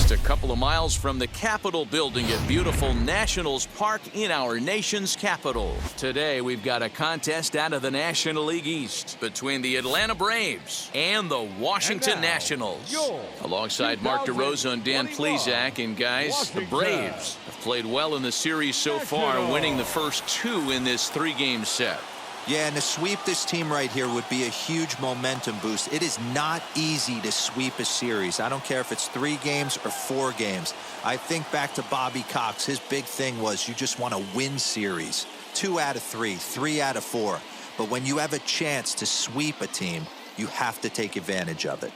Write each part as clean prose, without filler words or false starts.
Just a couple of miles from the Capitol building at beautiful Nationals Park in our nation's capital. Today, we've got a contest out of the National League East between the Atlanta Braves and the Washington Nationals. Alongside Mark DeRosa and Dan Plesac, and guys, the Braves have played well in the series so far, winning the first two in this three-game set. Yeah, and to sweep this team right here would be a huge momentum boost. It is not easy to sweep a series. I don't care if it's 3 games or 4 games. I think back to Bobby Cox. His big thing was you just want to win series. 2 out of 3, 3 out of 4. But when you have a chance to sweep a team, you have to take advantage of it.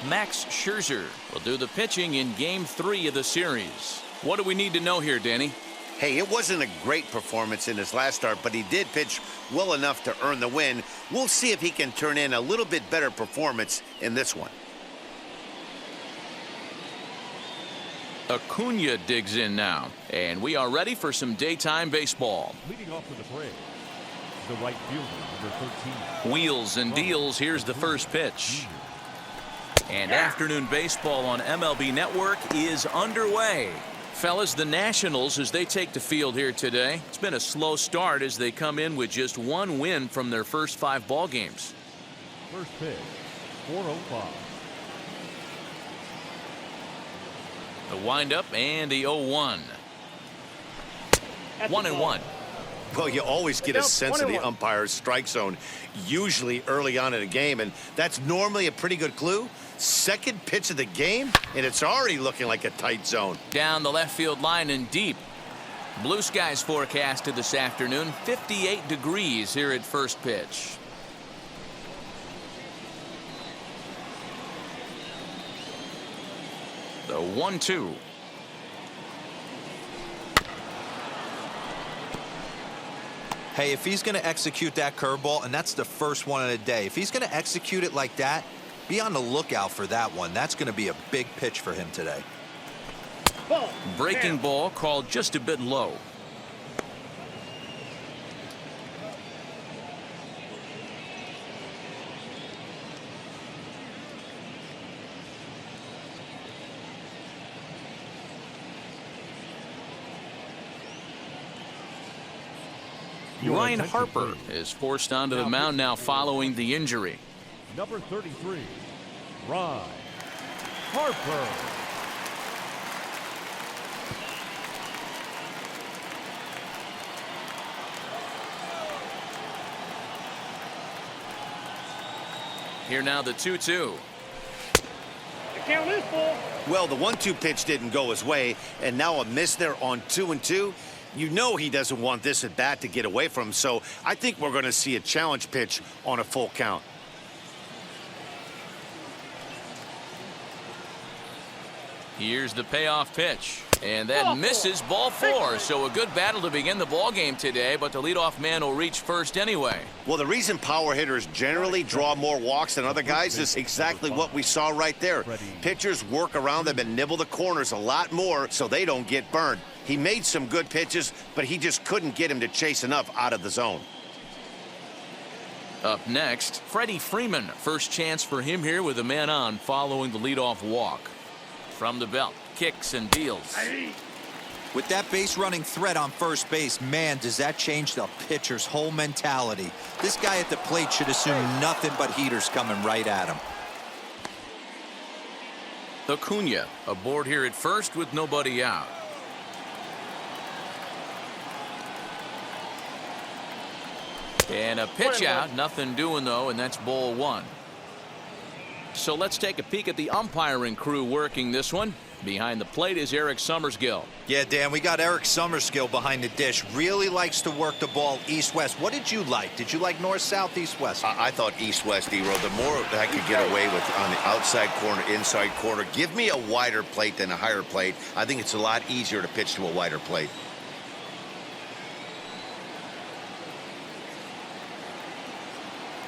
Max Scherzer will do the pitching in Game 3 of the series. What do we need to know here, Danny? Hey, it wasn't a great performance in his last start, but he did pitch well enough to earn the win. We'll see if he can turn in a little bit better performance in this one. Acuna digs in now, and we are ready for some daytime baseball. Leading off for the Braves, the right fielder, number 13. Wheels and deals. Here's the first pitch. And afternoon baseball on MLB Network is underway. Fellas, the Nationals, as they take the field here today, it's been a slow start as they come in with just 1 win from their first 5 ball games. First pitch, 4:05. The windup and the 0-1. 1-1. Well, you always get a sense of the umpire's strike zone, usually early on in a game, and that's normally a pretty good clue. Second pitch of the game, and it's already looking like a tight zone. Down the left field line and deep. Blue skies forecasted this afternoon. 58 degrees here at first pitch. The 1-2. Hey, if he's going to execute that curveball, and that's the first one of the day, if he's going to execute it like that, be on the lookout for that one. That's going to be a big pitch for him today. Breaking ball called just a bit low. Ryan Harper is forced onto the mound now following the injury. Number 33, Ryan Harper. Here now the 2-2. The count is full. Well, the 1-2 pitch didn't go his way, and now a miss there on 2-2. You know he doesn't want this at bat to get away from him, so I think we're going to see a challenge pitch on a full count. Here's the payoff pitch, and that misses ball 4. So a good battle to begin the ball game today, but the leadoff man will reach first anyway. Well, the reason power hitters generally draw more walks than other guys is exactly what we saw right there. Pitchers work around them and nibble the corners a lot more so they don't get burned. He made some good pitches, but he just couldn't get him to chase enough out of the zone. Up next, Freddie Freeman. First chance for him here with a man on following the leadoff walk. From the belt, kicks and deals. With that base running threat on first base, man, does that change the pitcher's whole mentality. This guy at the plate should assume nothing but heaters coming right at him. Acuna aboard here at first with nobody out. And a pitch out, nothing doing though, and that's ball 1. So let's take a peek at the umpiring crew working this one. Behind the plate is Eric Summerskill. Yeah, Dan, we got Eric Summerskill behind the dish. Really likes to work the ball east-west. What did you like? Did you like north-south, east-west? I thought east-west, D-Row. The more that I could get away with on the outside corner, inside corner, give me a wider plate than a higher plate. I think it's a lot easier to pitch to a wider plate.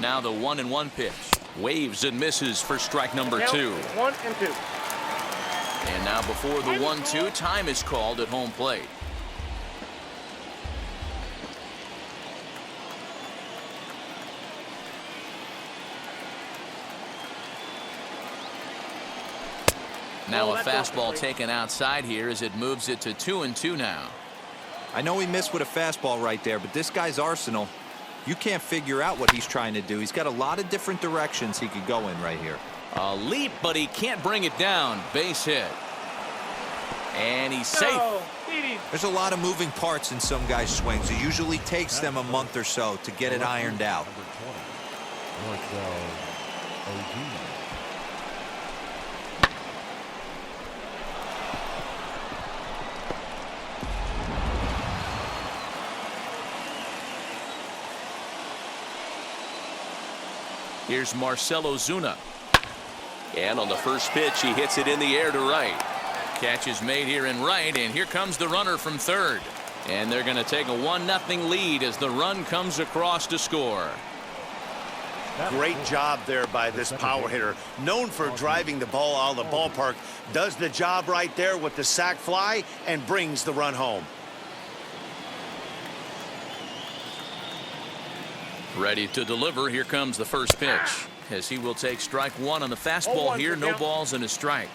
Now the 1-1 pitch. Waves and misses for strike number 2. 1 and 2. And now before the 1-2, time is called at home plate. Now a fastball taken outside here as it moves it to 2-2 now. I know he missed with a fastball right there, but this guy's arsenal, you can't figure out what he's trying to do. He's got a lot of different directions he could go in right here. A leap, but he can't bring it down. Base hit. And he's safe. There's a lot of moving parts in some guys' swings. It usually takes them a month or so to get it ironed out. Here's Marcell Ozuna. And on the first pitch, he hits it in the air to right. Catch is made here in right, and here comes the runner from third. And they're going to take a 1-0 lead as the run comes across to score. Great job there by this power hitter. Known for driving the ball out of the ballpark. Does the job right there with the sac fly and brings the run home. Ready to deliver. Here comes the first pitch. As he will take strike one on the fastball here. No balls and a strike.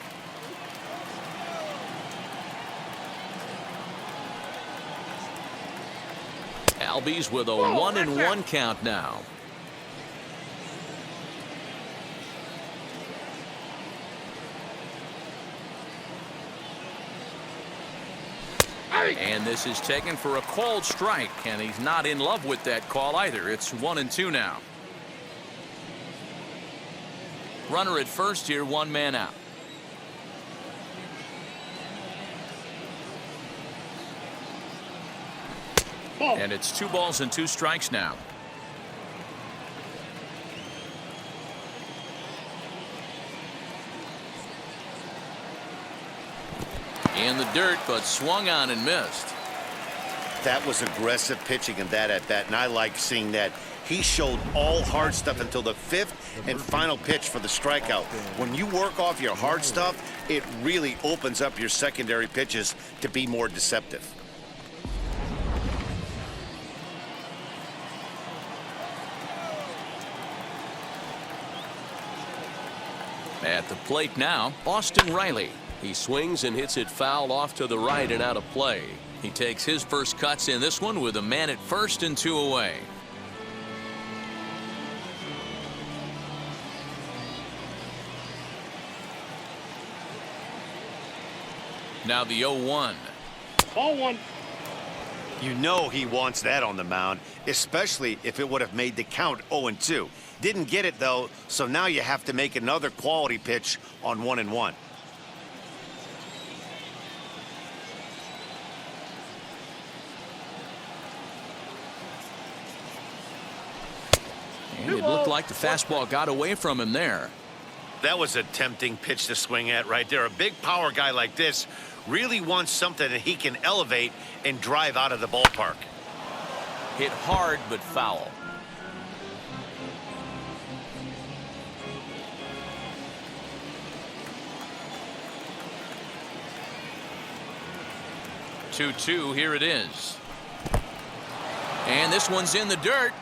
Albies with a 1-1 count now. And this is taken for a called strike, and he's not in love with that call either. It's 1-2 now. Runner at first here, one man out. And it's 2 balls and 2 strikes now. In the dirt, but swung on and missed. That was aggressive pitching in that at bat, and I like seeing that. He showed all hard stuff until the 5th and final pitch for the strikeout. When you work off your hard stuff, it really opens up your secondary pitches to be more deceptive. At the plate now, Austin Riley. He swings and hits it foul off to the right and out of play. He takes his first cuts in this one with a man at first and 2 away. Now the 0-1. Ball 1. You know he wants that on the mound, especially if it would have made the count 0-2. Didn't get it, though, so now you have to make another quality pitch on 1-1. And it looked like the fastball got away from him there. That was a tempting pitch to swing at right there. A big power guy like this really wants something that he can elevate and drive out of the ballpark. Hit hard but foul. Two-two, here it is. And this one's in the dirt.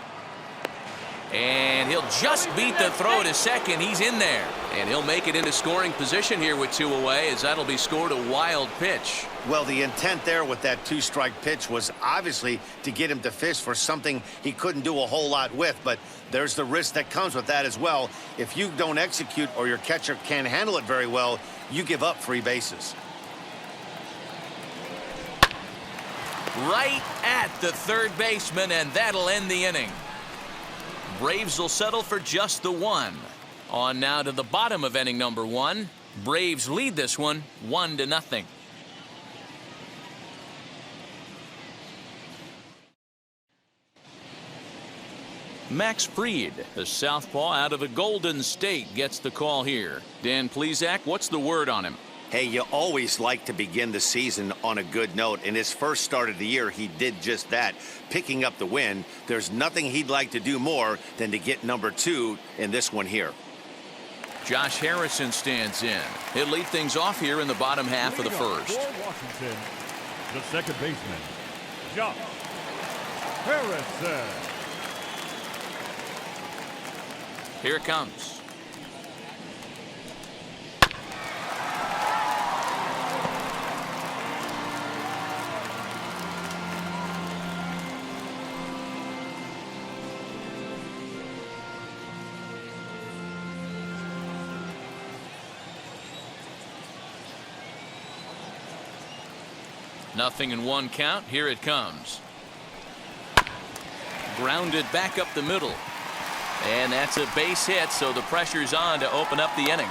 And he'll just beat the throw to second. He's in there. And he'll make it into scoring position here with 2 away, as that'll be scored a wild pitch. Well, the intent there with that 2-strike pitch was obviously to get him to fish for something he couldn't do a whole lot with, but there's the risk that comes with that as well. If you don't execute or your catcher can't handle it very well, you give up free bases. Right at the third baseman, and that'll end the inning. Braves will settle for just the 1. On now to the bottom of inning number 1. Braves lead this one 1-0. Max Fried, the southpaw out of the Golden State, gets the call here. Dan Plesac, what's the word on him? Hey, you always like to begin the season on a good note. In his first start of the year, he did just that, picking up the win. There's nothing he'd like to do more than to get number 2 in this one here. Josh Harrison stands in. He'll lead things off here in the bottom half of the first. For Washington, the second baseman, Josh Harrison. Here it comes. 0-1 count. Here it comes. Grounded back up the middle. And that's a base hit, so the pressure's on to open up the inning.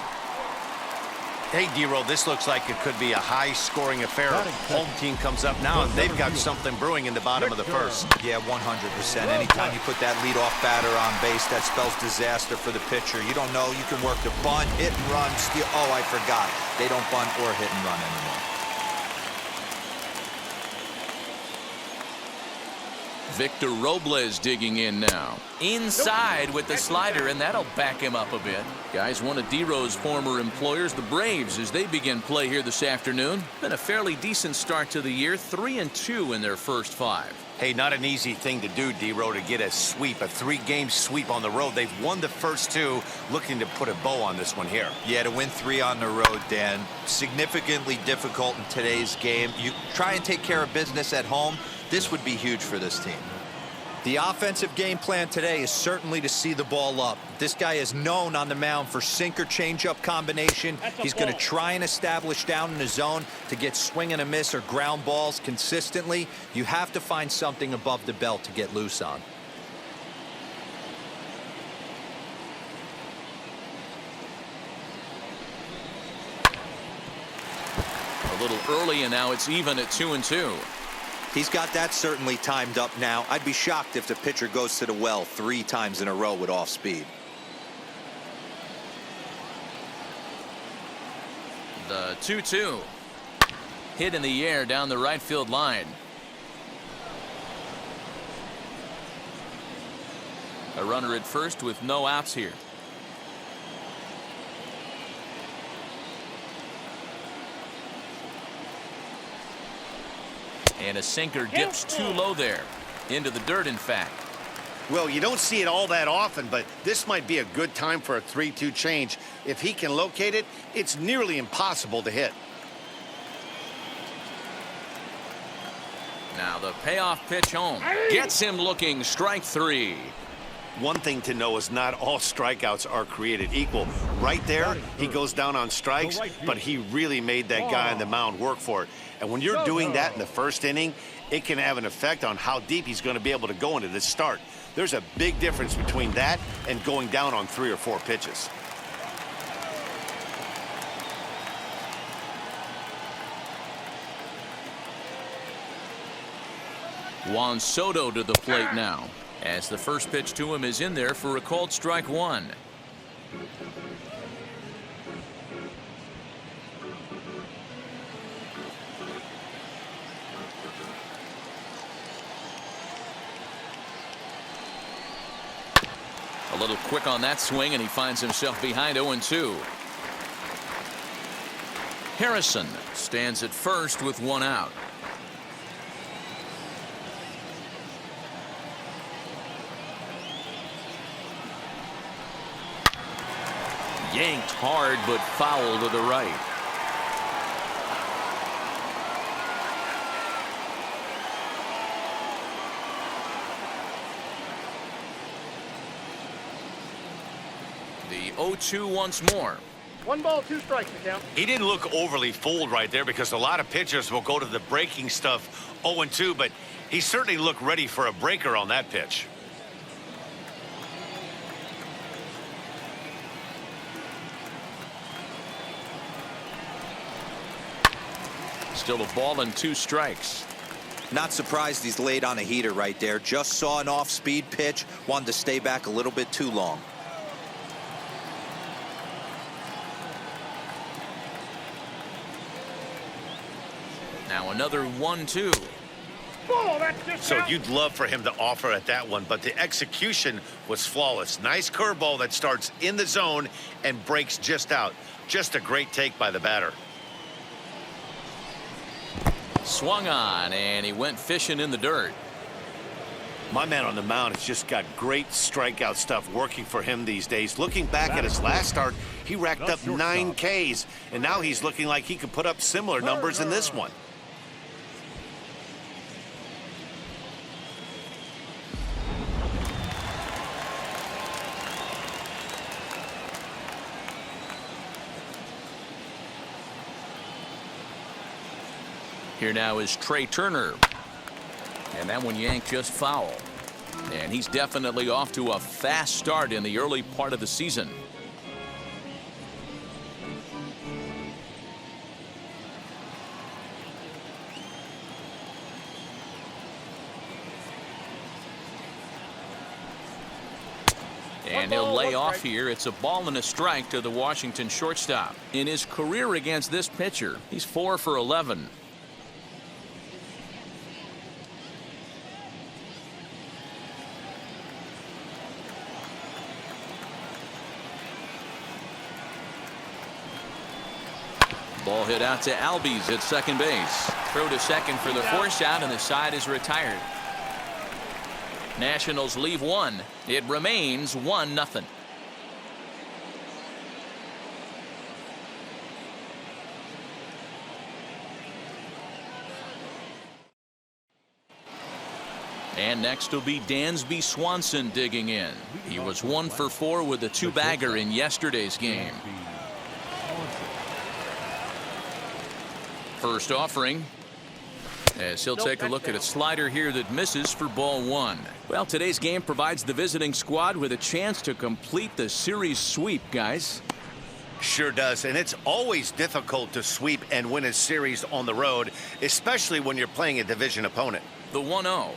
Hey, D-Roll, this looks like it could be a high-scoring affair. Home team comes up now, and they've got something brewing in the bottom of the first. Yeah, 100%. Anytime you put that leadoff batter on base, that spells disaster for the pitcher. You don't know. You can work the bunt, hit and run, steal. Oh, I forgot. They don't bunt or hit and run anymore. Victor Robles digging in now. Inside with the slider, and that'll back him up a bit. Guys, one of D-Row's former employers, the Braves, as they begin play here this afternoon. Been a fairly decent start to the year, 3-2 in their first 5. Hey, not an easy thing to do, D-Row, to get a sweep, a 3-game sweep on the road. They've won the first 2, looking to put a bow on this one here. Yeah, to win 3 on the road, Dan, significantly difficult in today's game. You try and take care of business at home. This would be huge for this team. The offensive game plan today is certainly to see the ball up. This guy is known on the mound for sinker changeup combination. He's going to try and establish down in the zone to get swing and a miss or ground balls consistently. You have to find something above the belt to get loose on. A little early, and now it's even at 2-2. He's got that certainly timed up now. I'd be shocked if the pitcher goes to the well 3 times in a row with off speed. The 2-2. Hit in the air down the right field line. A runner at first with no outs here. And a sinker dips too low there. Into the dirt, in fact. Well, you don't see it all that often, but this might be a good time for a 3-2 change. If he can locate it, it's nearly impossible to hit. Now the payoff pitch home. Gets him looking. Strike 3. One thing to know is not all strikeouts are created equal. Right there, he goes down on strikes, but he really made that guy on the mound work for it. And when you're doing that in the first inning, it can have an effect on how deep he's going to be able to go into this start. There's a big difference between that and going down on 3 or 4 pitches. Juan Soto to the plate now, as the first pitch to him is in there for a called strike 1. A little quick on that swing, and he finds himself behind 0-2. Harrison stands at first with 1 out. Yanked hard, but foul to the right. The 0-2 once more. 1 ball, 2 strikes to count. He didn't look overly fooled right there, because a lot of pitchers will go to the breaking stuff 0-2, but he certainly looked ready for a breaker on that pitch. Still a ball and 2 strikes. Not surprised he's laid on a heater right there. Just saw an off-speed pitch. Wanted to stay back a little bit too long. Now another 1-2. Ball, that's just So out. you'd love for him to offer at that one, but the execution was flawless. Nice curveball that starts in the zone and breaks just out. Just a great take by the batter. Swung on, and he went fishing in the dirt. My man on the mound has just got great strikeout stuff working for him these days. Looking back at his last start, he racked up 9 Ks, and now he's looking like he could put up similar numbers in this one. Here now is Trey Turner. And that one yanked just foul. And he's definitely off to a fast start in the early part of the season. And he'll lay off here. It's a ball and a strike to the Washington shortstop. In his career against this pitcher, he's 4 for 11. Ball hit out to Albies at second base. Throw to second for the force out, and the side is retired. Nationals leave one. It remains 1-0. And next will be Dansby Swanson digging in. He was 1 for 4 with a 2-bagger in yesterday's game. First offering, as he'll take a look at a slider here that misses for ball 1. Well, today's game provides the visiting squad with a chance to complete the series sweep, guys. Sure does, and it's always difficult to sweep and win a series on the road, especially when you're playing a division opponent. The 1-0.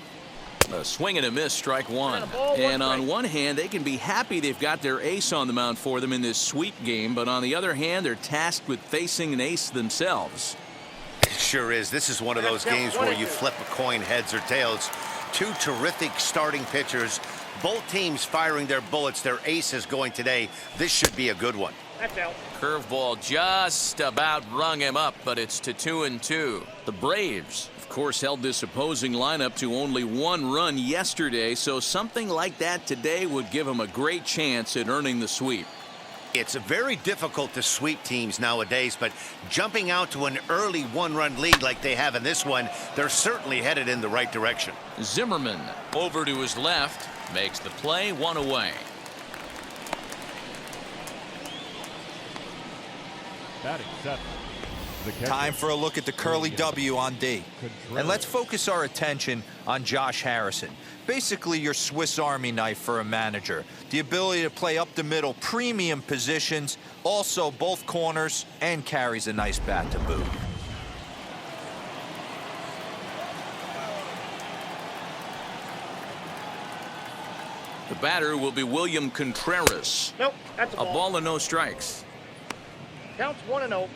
A swing and a miss, strike one. And on one hand, they can be happy they've got their ace on the mound for them in this sweep game, but on the other hand, they're tasked with facing an ace themselves. It sure is. This is one of those games where you flip a coin, heads or tails. Two terrific starting pitchers, both teams firing their bullets. Their ace is going today. This should be a good one. That's out. Curveball just about rung him up, but it's to 2-2. The Braves, of course, held this opposing lineup to only 1 run yesterday, so something like that today would give them a great chance at earning the sweep. It's very difficult to sweep teams nowadays, but jumping out to an early 1-run lead like they have in this one, they're certainly headed in the right direction. Zimmerman over to his left, makes the play, 1 away. Batting 7. Time for a look at the curly W on D. And let's focus our attention on Josh Harrison. Basically your Swiss Army knife for a manager. The ability to play up the middle, premium positions, also both corners, and carries a nice bat to boot. The batter will be William Contreras. Nope, that's a ball. A ball and no strikes. Counts 1-0.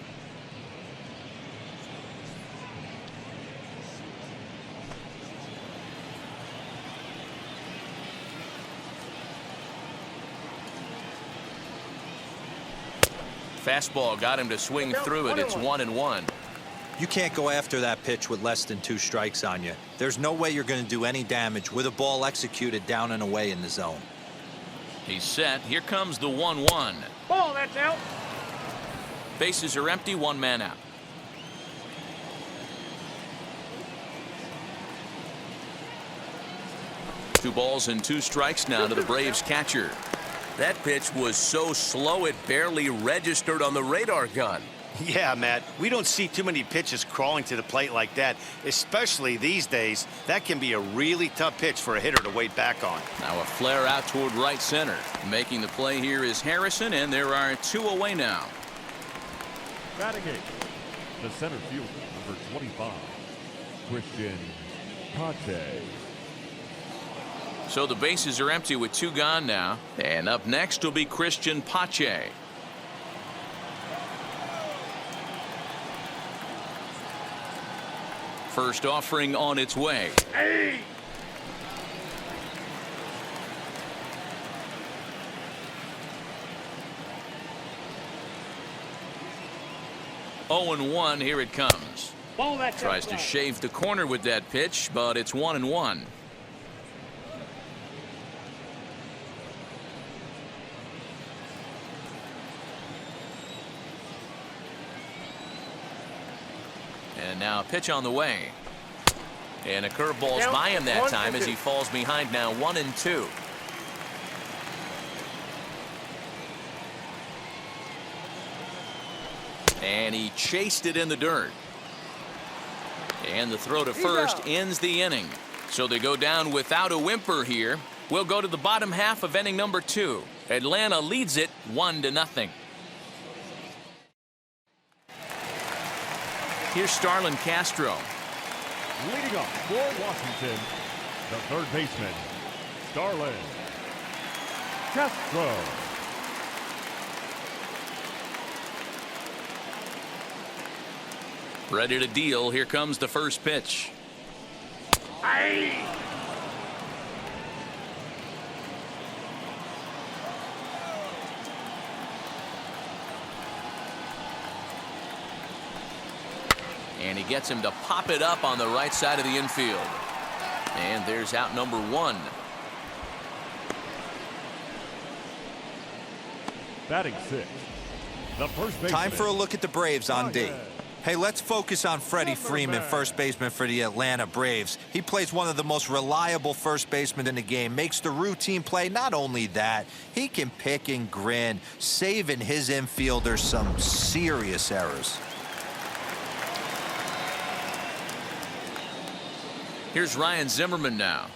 Fastball got him to swing through it. It's 1-1. You can't go after that pitch with less than 2 strikes on you. There's no way you're going to do any damage with a ball executed down and away in the zone. He's set. Here comes the 1-1. Ball, that's out. Bases are empty, 1 man out. Two balls and 2 strikes now to the Braves catcher. That pitch was so slow it barely registered on the radar gun. Yeah, Matt, we don't see too many pitches crawling to the plate like that, especially these days. That can be a really tough pitch for a hitter to wait back on. Now a flare out toward right center. Making the play here is Harrison, and there are 2 away now. Batting 8. The center fielder, number 25, Christian Pache. So the bases are empty with 2 gone now. And up next will be Christian Pache. First offering on its way. Hey! Oh, 0-1, here it comes. Ball, that's Tries to shave the corner with that pitch, but it's 1-1. And now a pitch on the way. And a curveball's by him that time as he falls behind now 1-2. And he chased it in the dirt. And the throw to first ends the inning. So they go down without a whimper here. We'll go to the bottom half of inning number 2. Atlanta leads it 1-0. Here's Starlin Castro. Leading off for Washington, the third baseman, Starlin Castro. Ready to deal. Here comes the first pitch. Aye. And he gets him to pop it up on the right side of the infield. And there's out number 1. Batting 6, the first baseman. Time for a look at the Braves on D. Hey, let's focus on Freddie Freeman, first baseman for the Atlanta Braves. He plays one of the most reliable first basemen in the game, makes the routine play. Not only that, he can pick and grin, saving his infielders some serious errors. Here's Ryan Zimmerman now.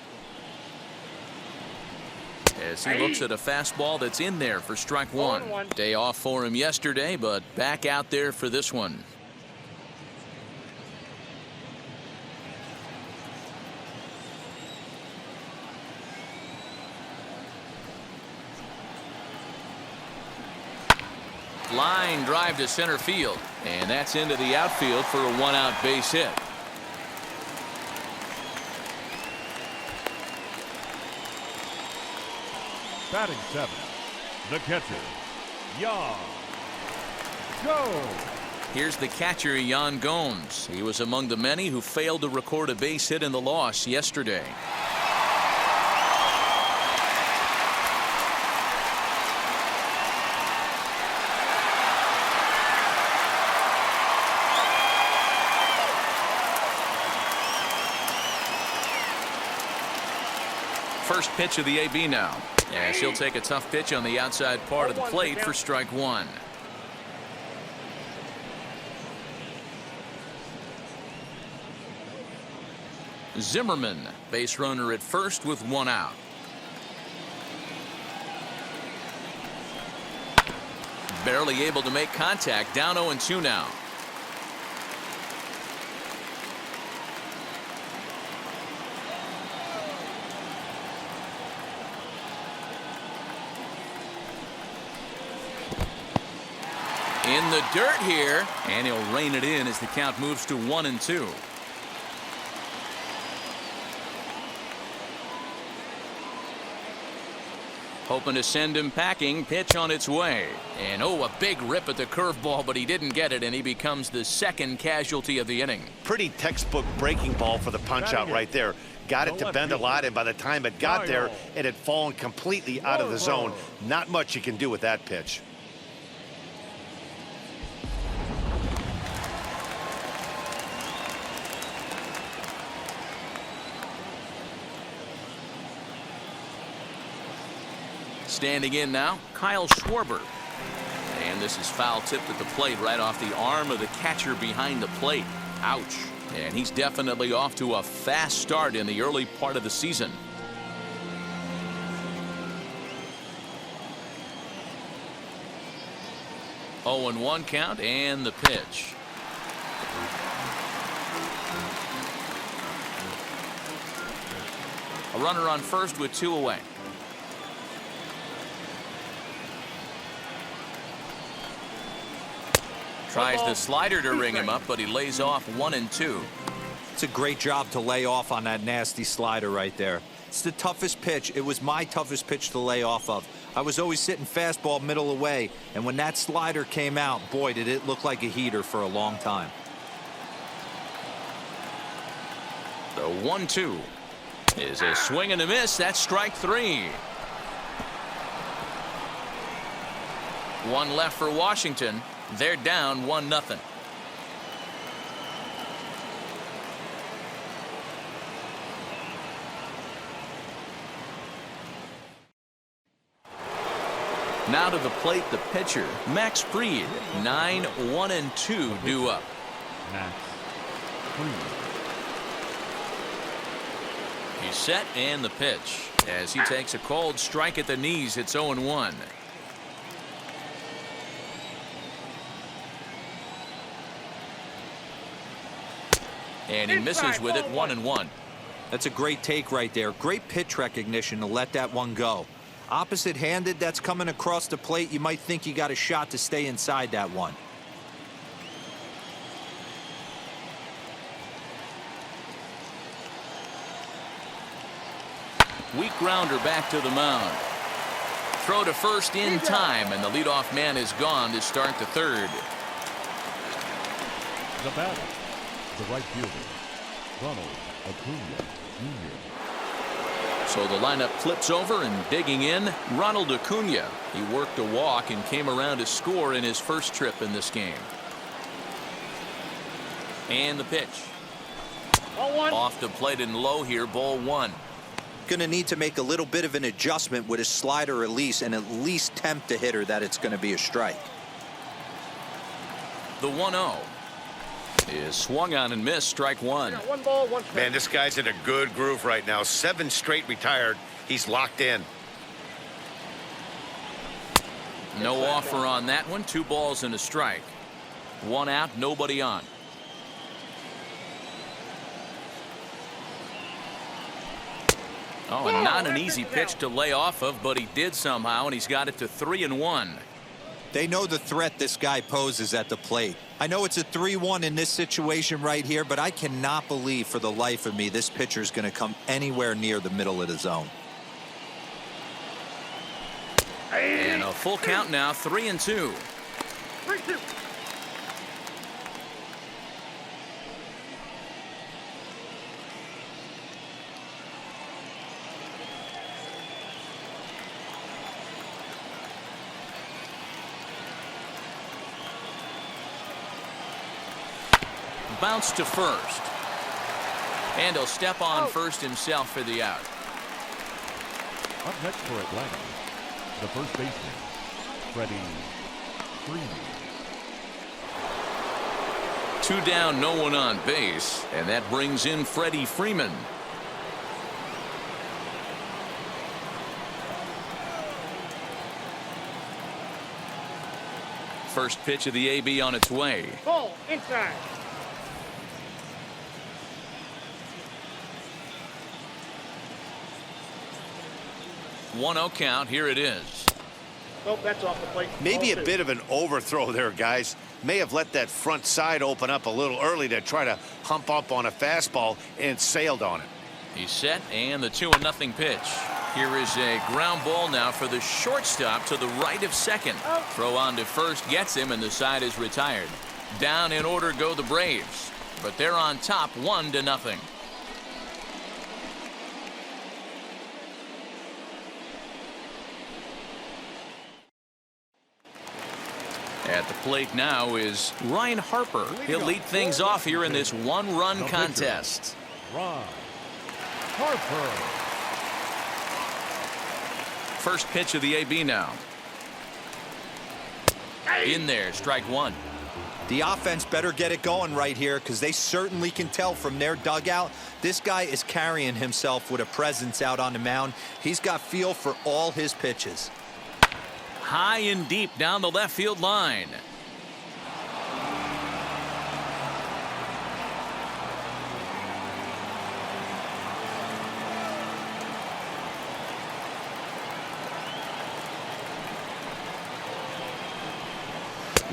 As he looks at a fastball that's in there for strike 1. Day off for him yesterday, but back out there for this one. Line drive to center field, and that's into the outfield for a 1-out base hit. Batting 7, the catcher, Yan Gomes. Here's the catcher, Yan Gomes. He was among the many who failed to record a base hit in the loss yesterday. First pitch of the AB now. As he'll take a tough pitch on the outside part of the plate for strike 1. Zimmerman, base runner at first with 1 out. Barely able to make contact, down 0-2 now. In the dirt here, and he'll rein it in as the count moves to 1-2. Hoping to send him packing. Pitch on its way. And oh, a big rip at the curveball, but he didn't get it, and he becomes the second casualty of the inning. Pretty textbook breaking ball for the punch out right there. Got it to bend a lot, and by the time it got there, it had fallen completely out of the zone. Not much you can do with that pitch. Standing in now, Kyle Schwarber. And this is foul tipped at the plate right off the arm of the catcher behind the plate. Ouch. And he's definitely off to a fast start in the early part of the season. Oh, and 1 count, and the pitch. A runner on first with 2 away. Tries the slider to ring him up, but he lays off 1-2. It's a great job to lay off on that nasty slider right there. It's the toughest pitch. It was my toughest pitch to lay off of. I was always sitting fastball middle away, and when that slider came out, boy, did it look like a heater for a long time. The 1-2 is a swing and a miss. That's strike 3. 1 left for Washington. They're down 1-0. Now to the plate, the pitcher, Max Fried. 9-1-2 due up. Max Fried. He's set and the pitch. As he takes a cold strike at the knees, it's 0-1. And he misses with it, 1-1. That's a great take right there. Great pitch recognition to let that one go. Opposite-handed, that's coming across the plate. You might think you got a shot to stay inside that one. Weak grounder back to the mound. Throw to first in time, and the leadoff man is gone to start the third. The batter, the right fielder, Ronald Acuna Jr. So the lineup flips over, and digging in, Ronald Acuna. He worked a walk and came around to score in his first trip in this game. And the pitch. Off the plate and low here, ball 1. Going to need to make a little bit of an adjustment with his slider release and at least tempt the hitter that it's going to be a strike. The 1-0 is swung on and missed, strike 1. 1 ball, 1 strike. Man, this guy's in a good groove right now. 7 straight retired. He's locked in. No offer on that one. 2 balls and a strike. 1 out, nobody on. Oh, and not an easy pitch to lay off of, but he did somehow, and he's got it to 3-1. They know the threat this guy poses at the plate. I know it's a 3-1 in this situation right here, but I cannot believe for the life of me this pitcher is going to come anywhere near the middle of the zone. And a full count now, 3-2. 3-2. Bounce to first. And he'll step on first himself for the out. Up next for Atlanta, the first baseman, Freddie Freeman. 2 down, no one on base, and that brings in Freddie Freeman. First pitch of the AB on its way. Ball inside. 1-0 count. Here it is. Nope, that's off the plate. Maybe a Ball 2. bit of an overthrow there, guys. May have let that front side open up a little early to try to hump up on a fastball and sailed on it. He's set, and the 2-0 pitch. Here is a ground ball now for the shortstop to the right of second. Throw on to first gets him, and the side is retired. Down in order go the Braves, but they're on top 1-0. At the plate now is Ryan Harper. He'll lead things off here in this 1-run contest. Ron Harper. First pitch of the AB now. In there, strike 1. The offense better get it going right here because they certainly can tell from their dugout this guy is carrying himself with a presence out on the mound. He's got feel for all his pitches. High and deep down the left field line.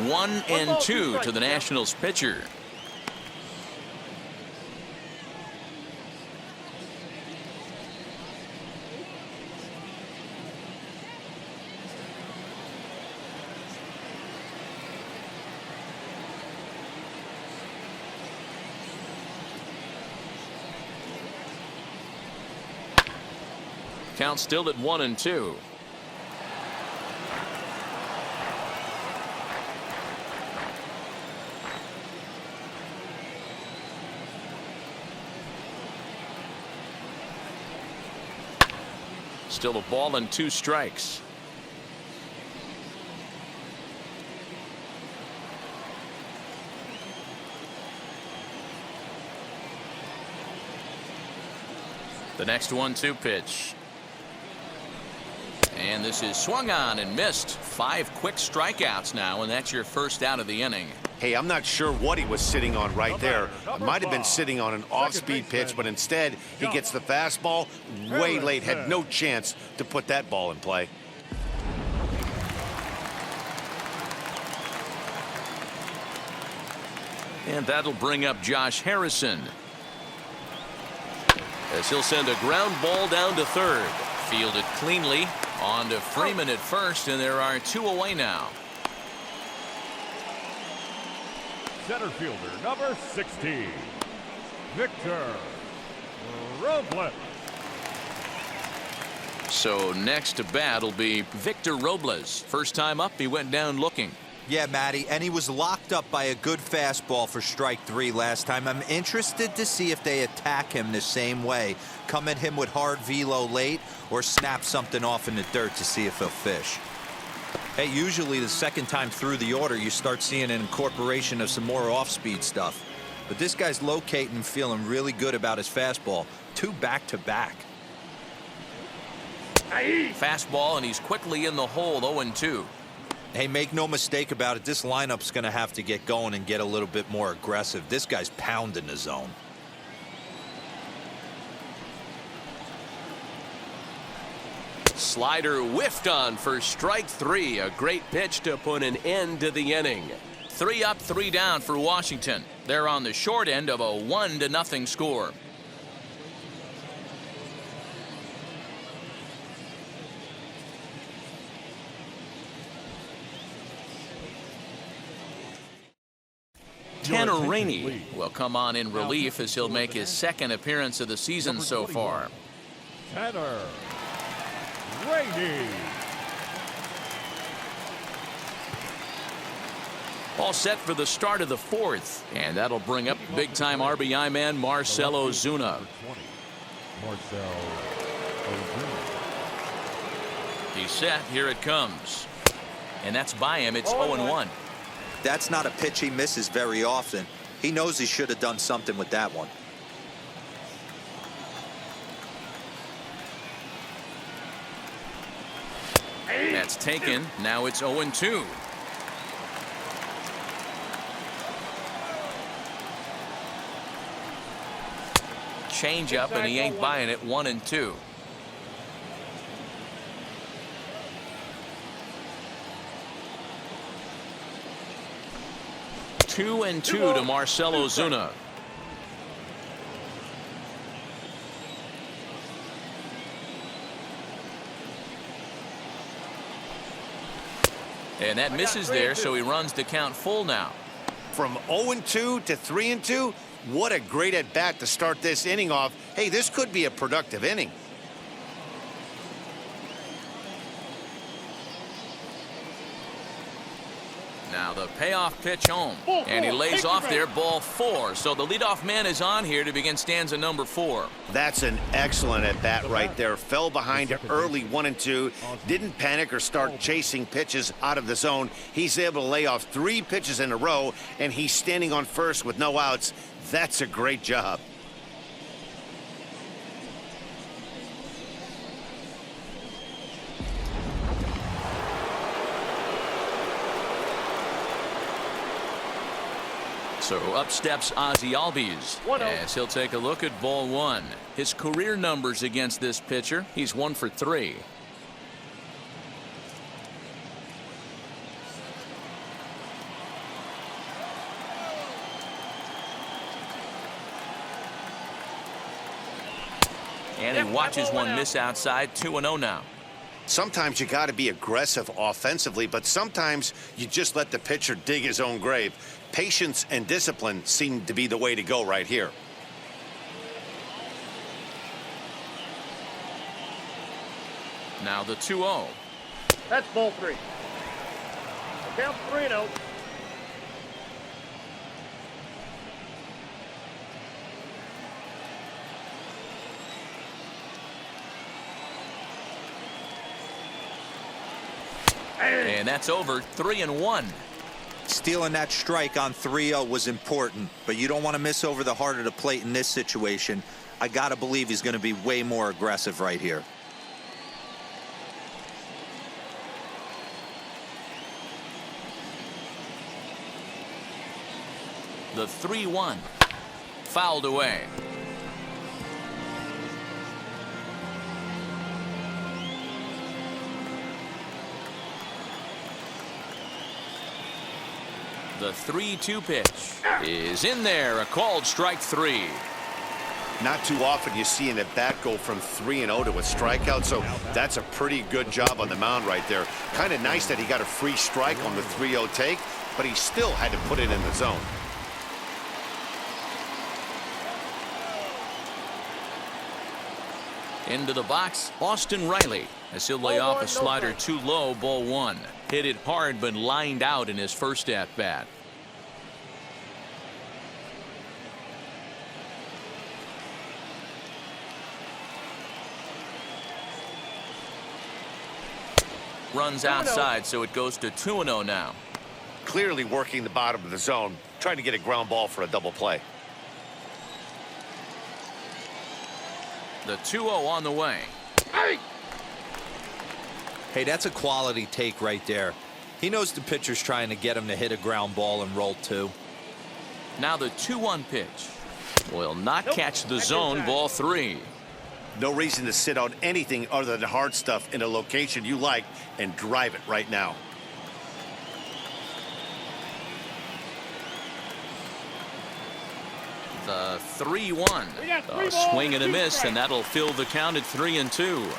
One and 2 to the Nationals pitcher. Count still at 1-2. Still a ball and 2 strikes. The next 1-2 pitch. And this is swung on and missed. 5 quick strikeouts now, and that's your first out of the inning. Hey, I'm not sure what he was sitting on right there. It might have been sitting on an off-speed pitch, but instead he gets the fastball way late. Had no chance to put that ball in play. And that'll bring up Josh Harrison, as he'll send a ground ball down to third. Fielded cleanly. On to Freeman at first, and there are 2 away now. Center fielder, number 16, Victor Robles. So next to bat will be Victor Robles. First time up, he went down looking. Yeah, Matty, and he was locked up by a good fastball for strike 3 last time. I'm interested to see if they attack him the same way. Come at him with hard velo late or snap something off in the dirt to see if he'll fish. Hey, usually the second time through the order, you start seeing an incorporation of some more off-speed stuff. But this guy's locating and feeling really good about his fastball. 2 back-to-back. Fastball, and he's quickly in the hole, 0-2. Hey, make no mistake about it, this lineup's going to have to get going and get a little bit more aggressive. This guy's pounding the zone. Slider whiffed on for strike 3. A great pitch to put an end to the inning. 3 up, 3 down for Washington. They're on the short end of a 1-0 score. Tanner Rainey will come on in relief as he'll make his 2nd appearance of the season so far. Tanner Rainey. All set for the start of the 4th, and that'll bring up big-time RBI man Marcell Ozuna. Marcell Ozuna. He's set. Here it comes. And that's by him. It's 0-1. That's not a pitch he misses very often. He knows he should have done something with that one. That's taken. Now it's 0-2. Change up, and he ain't buying it. 1-2. Two and 2 to Marcell Ozuna. And that misses there, so he runs the count full now. From 0-2 to 3-2, what a great at-bat to start this inning off. Hey, this could be a productive inning. Now the payoff pitch home, and he lays off there, ball 4. So the leadoff man is on here to begin stanza number 4. That's an excellent at-bat right there. Fell behind early 1-2. Didn't panic or start chasing pitches out of the zone. He's able to lay off 3 pitches in a row, and he's standing on first with no outs. That's a great job. So up steps Ozzie Albies as he'll take a look at ball 1. His career numbers against this pitcher, he's 1 for 3. And he watches one miss outside. 2-0 now. Sometimes you got to be aggressive offensively, but sometimes you just let the pitcher dig his own grave. Patience and discipline seem to be the way to go right here. Now the 2-0. That's ball 3. Count 3-0. And that's over. 3-1. Stealing that strike on 3-0 was important, but you don't want to miss over the heart of the plate in this situation. I got to believe he's going to be way more aggressive right here. The 3-1. Fouled away. The 3-2 pitch is in there. A called strike 3. Not too often you see an at-bat go from 3-0 to a strikeout, so that's a pretty good job on the mound right there. Kind of nice that he got a free strike on the 3-0 take, but he still had to put it in the zone. Into the box, Austin Riley, as he'll lay off a slider too low, ball 1. Hit it hard, but lined out in his first at-bat. Runs outside, so it goes to 2-0 now. Clearly working the bottom of the zone, trying to get a ground ball for a double play. The 2-0 on the way. Hey, that's a quality take right there. He knows the pitcher's trying to get him to hit a ground ball and roll 2. Now the 2-1 pitch will not catch the zone, ball 3. No reason to sit on anything other than hard stuff in a location you like and drive it right now. The 3-1. A swing and a miss, and that'll fill the count at 3-2.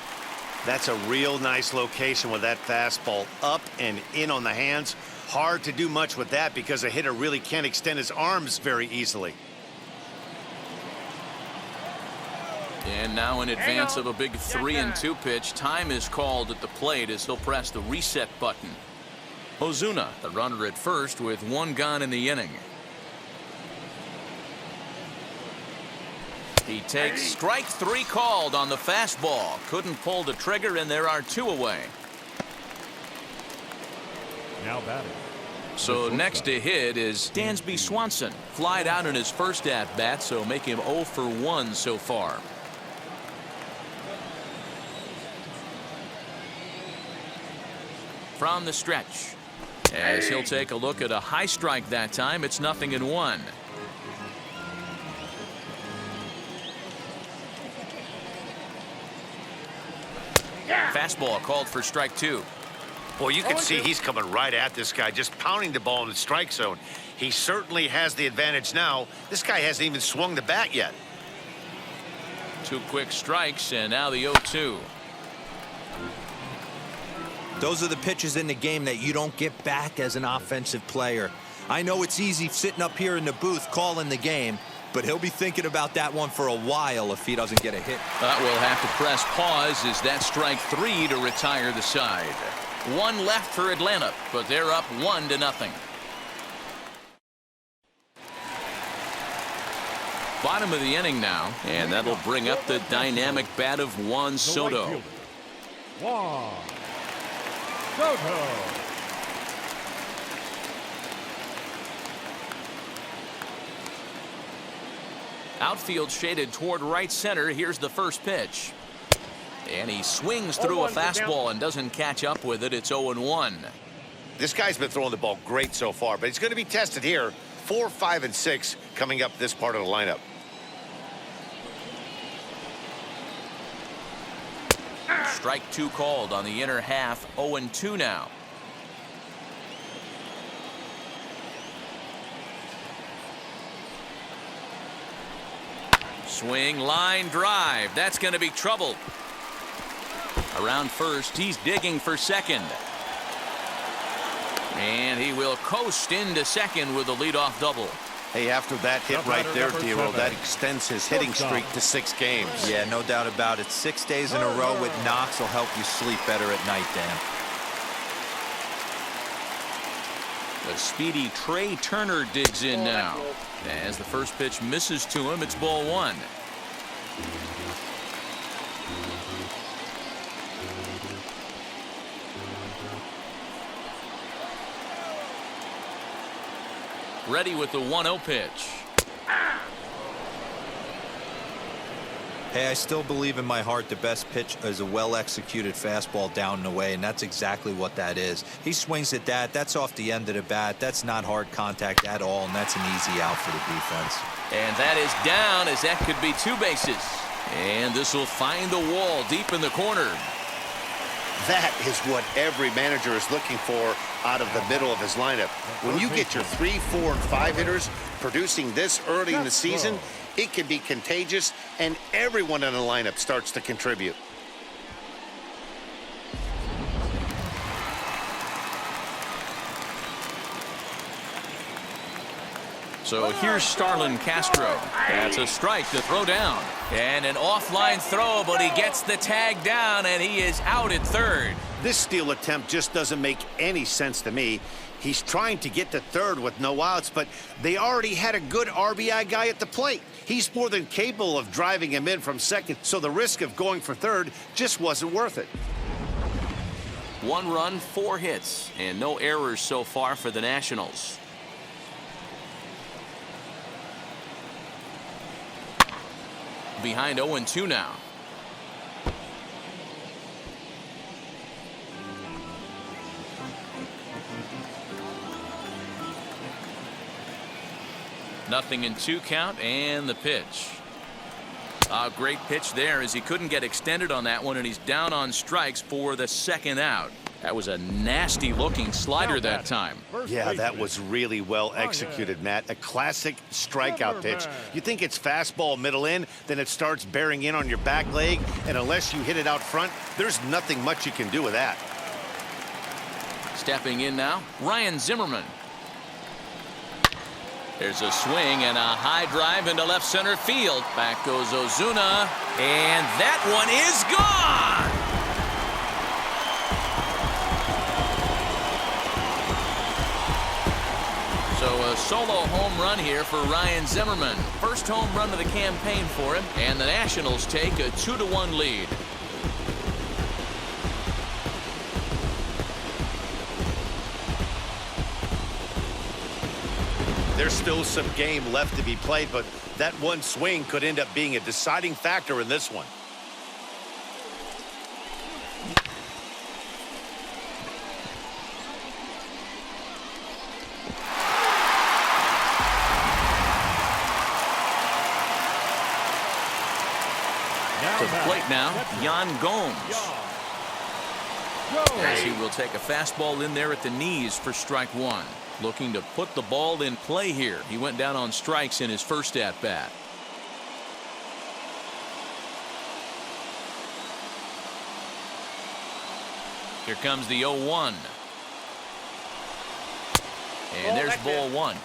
That's a real nice location with that fastball up and in on the hands. Hard to do much with that because a hitter really can't extend his arms very easily. And now in advance of a big 3-2 pitch, time is called at the plate as he'll press the reset button. Ozuna, the runner at first, with 1 gone in the inning. He takes strike 3 called on the fastball. Couldn't pull the trigger, and there are 2 away. Now batting. So next to hit is Dansby Swanson. Flied out in his first at-bat, so make him 0 for 1 so far. From the stretch, as he'll take a look at a high strike that time, it's 0-1. Fastball called for strike 2. Well, you can see he's coming right at this guy, just pounding the ball in the strike zone. He certainly has the advantage now. This guy hasn't even swung the bat yet. 2 quick strikes, and now the 0-2. Those are the pitches in the game that you don't get back as an offensive player. I know it's easy sitting up here in the booth calling the game, but he'll be thinking about that one for a while if he doesn't get a hit. We'll have to press pause as that strike 3 to retire the side. 1 left for Atlanta, but they're up 1-0. Bottom of the inning now, and that'll bring up the dynamic bat of Juan Soto. Juan Soto. Outfield shaded toward right center. Here's the first pitch. And he swings through a fastball and doesn't catch up with it. It's 0-1. This guy's been throwing the ball great so far, but he's going to be tested here. 4, 5, and 6 coming up this part of the lineup. Strike 2 called on the inner half. 0-2 now. Swing, line drive. That's going to be trouble. Around first, he's digging for second. And he will coast into second with a leadoff double. Hey, after that hit right there, D-Roll, that extends his hitting streak to 6 games. Yeah, no doubt about it. 6 days in a row with knocks will help you sleep better at night, Dan. The speedy Trey Turner digs in now. As the first pitch misses to him, it's ball 1. Ready with the 1-0 pitch. Hey, I still believe in my heart the best pitch is a well-executed fastball down and away, and that's exactly what that is. He swings at that. That's off the end of the bat. That's not hard contact at all, and that's an easy out for the defense. And that is down, as that could be 2 bases. And this will find the wall deep in the corner. That is what every manager is looking for out of the middle of his lineup. When you get your 3, 4, and 5 hitters producing this early in the season, it can be contagious, and everyone in the lineup starts to contribute. So here's Starlin Castro. That's a strike to throw down. And an offline throw, but he gets the tag down, and he is out at third. This steal attempt just doesn't make any sense to me. He's trying to get to third with no outs, but they already had a good RBI guy at the plate. He's more than capable of driving him in from second, so the risk of going for third just wasn't worth it. 1 run, 4 hits, and no errors so far for the Nationals. Behind 0-2 now. Nothing in 2 count, and the pitch. A great pitch there, as he couldn't get extended on that one, and he's down on strikes for the 2nd out. That was a nasty looking slider that time. Yeah, that was really well executed, Matt. A classic strikeout pitch. You think it's fastball middle in, then it starts bearing in on your back leg, and unless you hit it out front, there's nothing much you can do with that. Stepping in now, Ryan Zimmerman. There's a swing and a high drive into left center field. Back goes Ozuna, and that one is gone. So a solo home run here for Ryan Zimmerman. First home run of the campaign for him, and the Nationals take a 2-1 lead. There's still some game left to be played, but that one swing could end up being a deciding factor in this one. To the plate now, Yan Gomes. As he will take a fastball in there at the knees for strike 1. Looking to put the ball in play here. He went down on strikes in his first at-bat. Here comes the 0-1. And there's ball 1.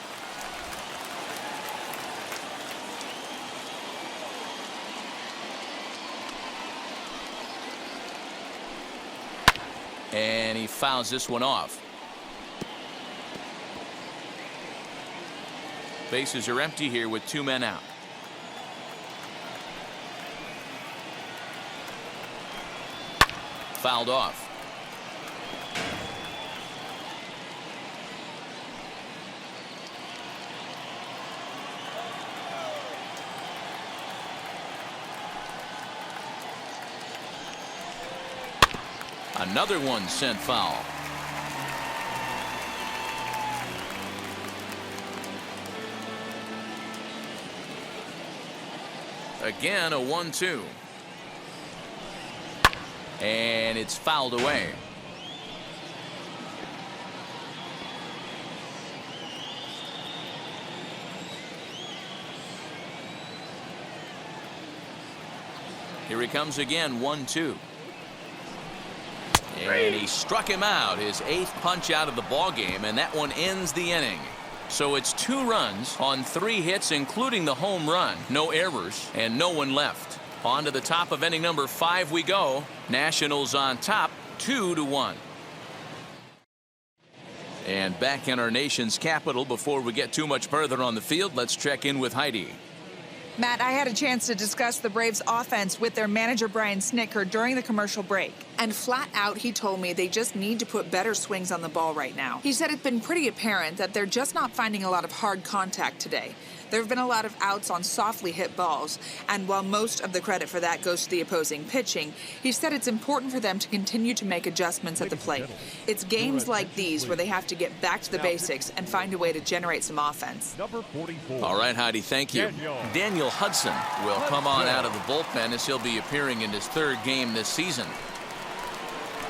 And he fouls this one off. Bases are empty here with 2 men out. Fouled off. Another one sent foul. Again, a 1-2. And it's fouled away. Here he comes again, 1-2. And he struck him out, his 8th punch out of the ball game, and that one ends the inning. So it's 2 runs on 3 hits, including the home run. No errors and no one left. On to the top of inning number 5 we go. Nationals on top, 2-1. And back in our nation's capital, before we get too much further on the field, let's check in with Heidi. Matt, I had a chance to discuss the Braves' offense with their manager, Brian Snitker, during the commercial break. And flat out, he told me they just need to put better swings on the ball right now. He said it's been pretty apparent that they're just not finding a lot of hard contact today. There have been a lot of outs on softly hit balls, and while most of the credit for that goes to the opposing pitching, he said it's important for them to continue to make adjustments at the plate. It's games like these where they have to get back to the basics and find a way to generate some offense. Number 44. All right, Heidi, thank you. Daniel Hudson will come on out of the bullpen as he'll be appearing in his 3rd game this season.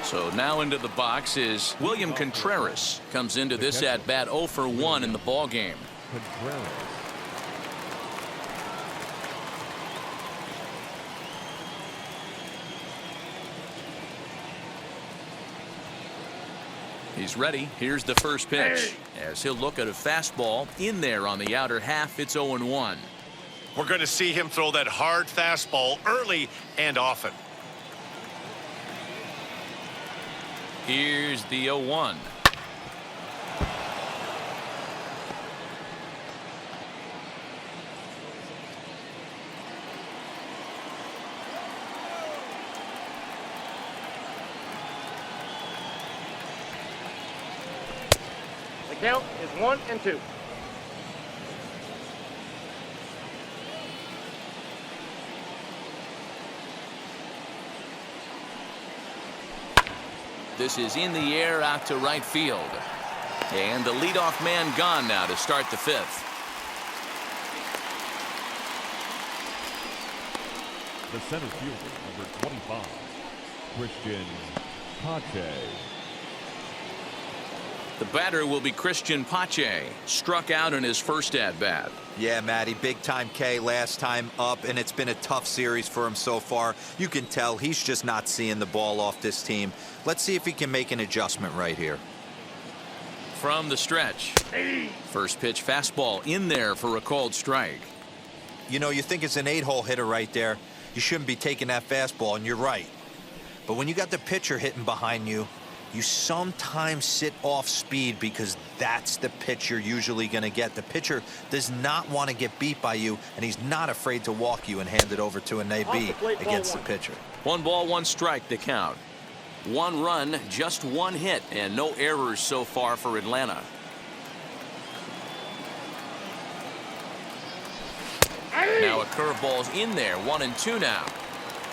So now into the box is William Contreras. Comes into this at-bat 0 for 1 in the ball game. Contreras. He's ready. Here's the first pitch. As he'll look at a fastball in there on the outer half. It's 0-1. We're going to see him throw that hard fastball early and often. Here's the 0-1. The count is 1-2. This is in the air out to right field. And the leadoff man gone now to start the 5th. The center fielder, number 25, Christian Pache. The batter will be Christian Pache. Struck out in his first at-bat. Yeah, Matty, big-time K last time up, and it's been a tough series for him so far. You can tell he's just not seeing the ball off this team. Let's see if he can make an adjustment right here. From the stretch. First pitch fastball in there for a called strike. You know, you think it's an 8-hole hitter right there. You shouldn't be taking that fastball, and you're right. But when you got the pitcher hitting behind you, you sometimes sit off speed because that's the pitch you're usually going to get. The pitcher does not want to get beat by you, and he's not afraid to walk you and hand it over to an AB against the pitcher. 1 ball, 1 strike to count. 1 run, just 1 hit, and no errors so far for Atlanta. Now a curveball's in there, 1-2 now.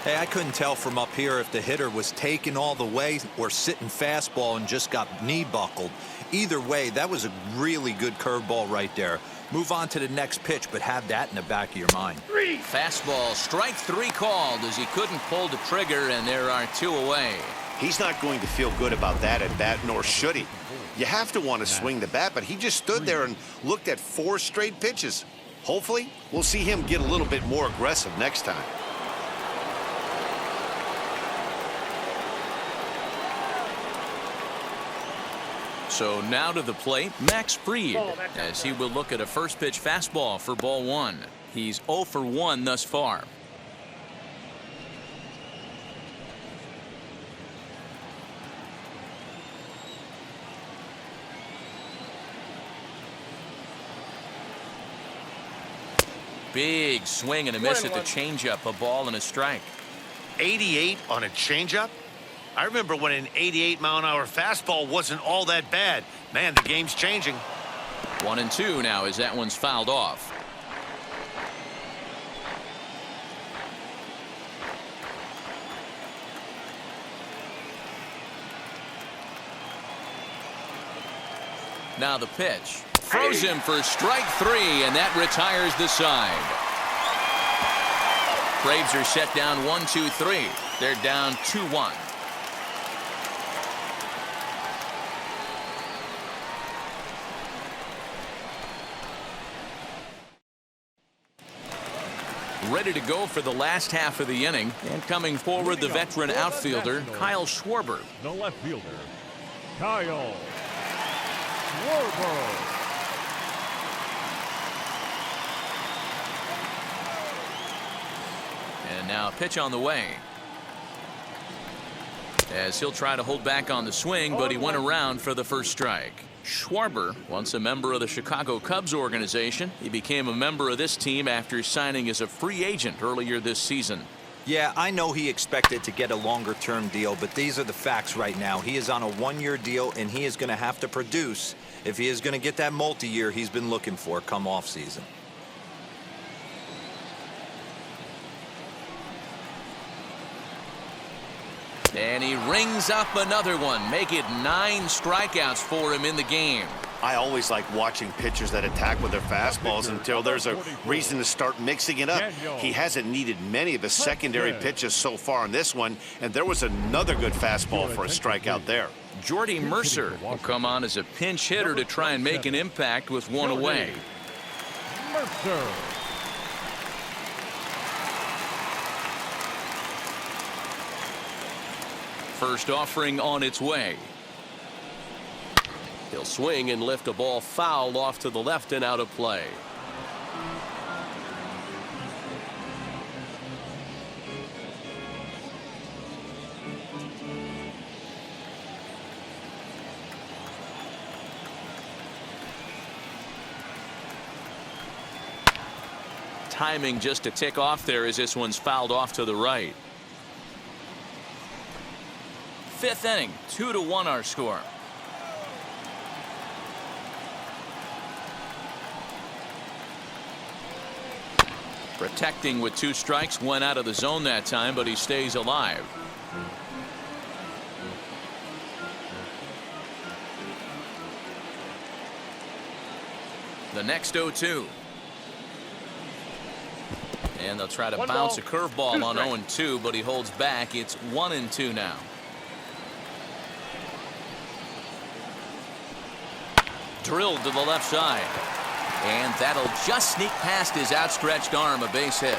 Hey, I couldn't tell from up here if the hitter was taking all the way or sitting fastball and just got knee buckled. Either way, that was a really good curveball right there. Move on to the next pitch, but have that in the back of your mind. Fastball, strike 3 called as he couldn't pull the trigger, and there are 2 away. He's not going to feel good about that at bat, nor should he. You have to want to swing the bat, but he just stood there and looked at 4 straight pitches. Hopefully, we'll see him get a little bit more aggressive next time. So now to the plate, Max Fried, as he will look at a first pitch fastball for ball 1. He's 0 for 1 thus far. Big swing and a miss at the changeup, a ball and a strike. 88 on a changeup? I remember when an 88-mile-an-hour fastball wasn't all that bad. Man, the game's changing. 1-2 now as that one's fouled off. Now the pitch. Throws him for strike 3, and that retires the side. Braves are set down 1-2-3. They're down 2-1. Ready to go for the last half of the inning, and coming forward the veteran outfielder Kyle Schwarber. The left fielder, Kyle Schwarber. And now a pitch on the way. As he'll try to hold back on the swing, but he went around for the first strike. Schwarber, once a member of the Chicago Cubs organization, he became a member of this team after signing as a free agent earlier this season. Yeah, I know he expected to get a longer-term deal, but these are the facts right now. He is on a one-year deal, and he is going to have to produce if he is going to get that multi-year he's been looking for come off-season. And he rings up another one. Make it 9 strikeouts for him in the game. I always like watching pitchers that attack with their fastballs until there's a reason to start mixing it up. He hasn't needed many of his secondary pitches so far in this one, and there was another good fastball for a strikeout there. Jordy Mercer will come on as a pinch hitter to try and make an impact with one away. Mercer. First offering on its way. He'll swing and lift a ball foul off to the left and out of play. Timing just a tick off there as this one's fouled off to the right. 5th inning, 2-1 our score. Protecting with 2 strikes, went out of the zone that time, but he stays alive. The next 0-2. And they'll try to bounce a curveball on 0-2, but he holds back. It's 1-2 now. Drilled to the left side. And that'll just sneak past his outstretched arm, a base hit.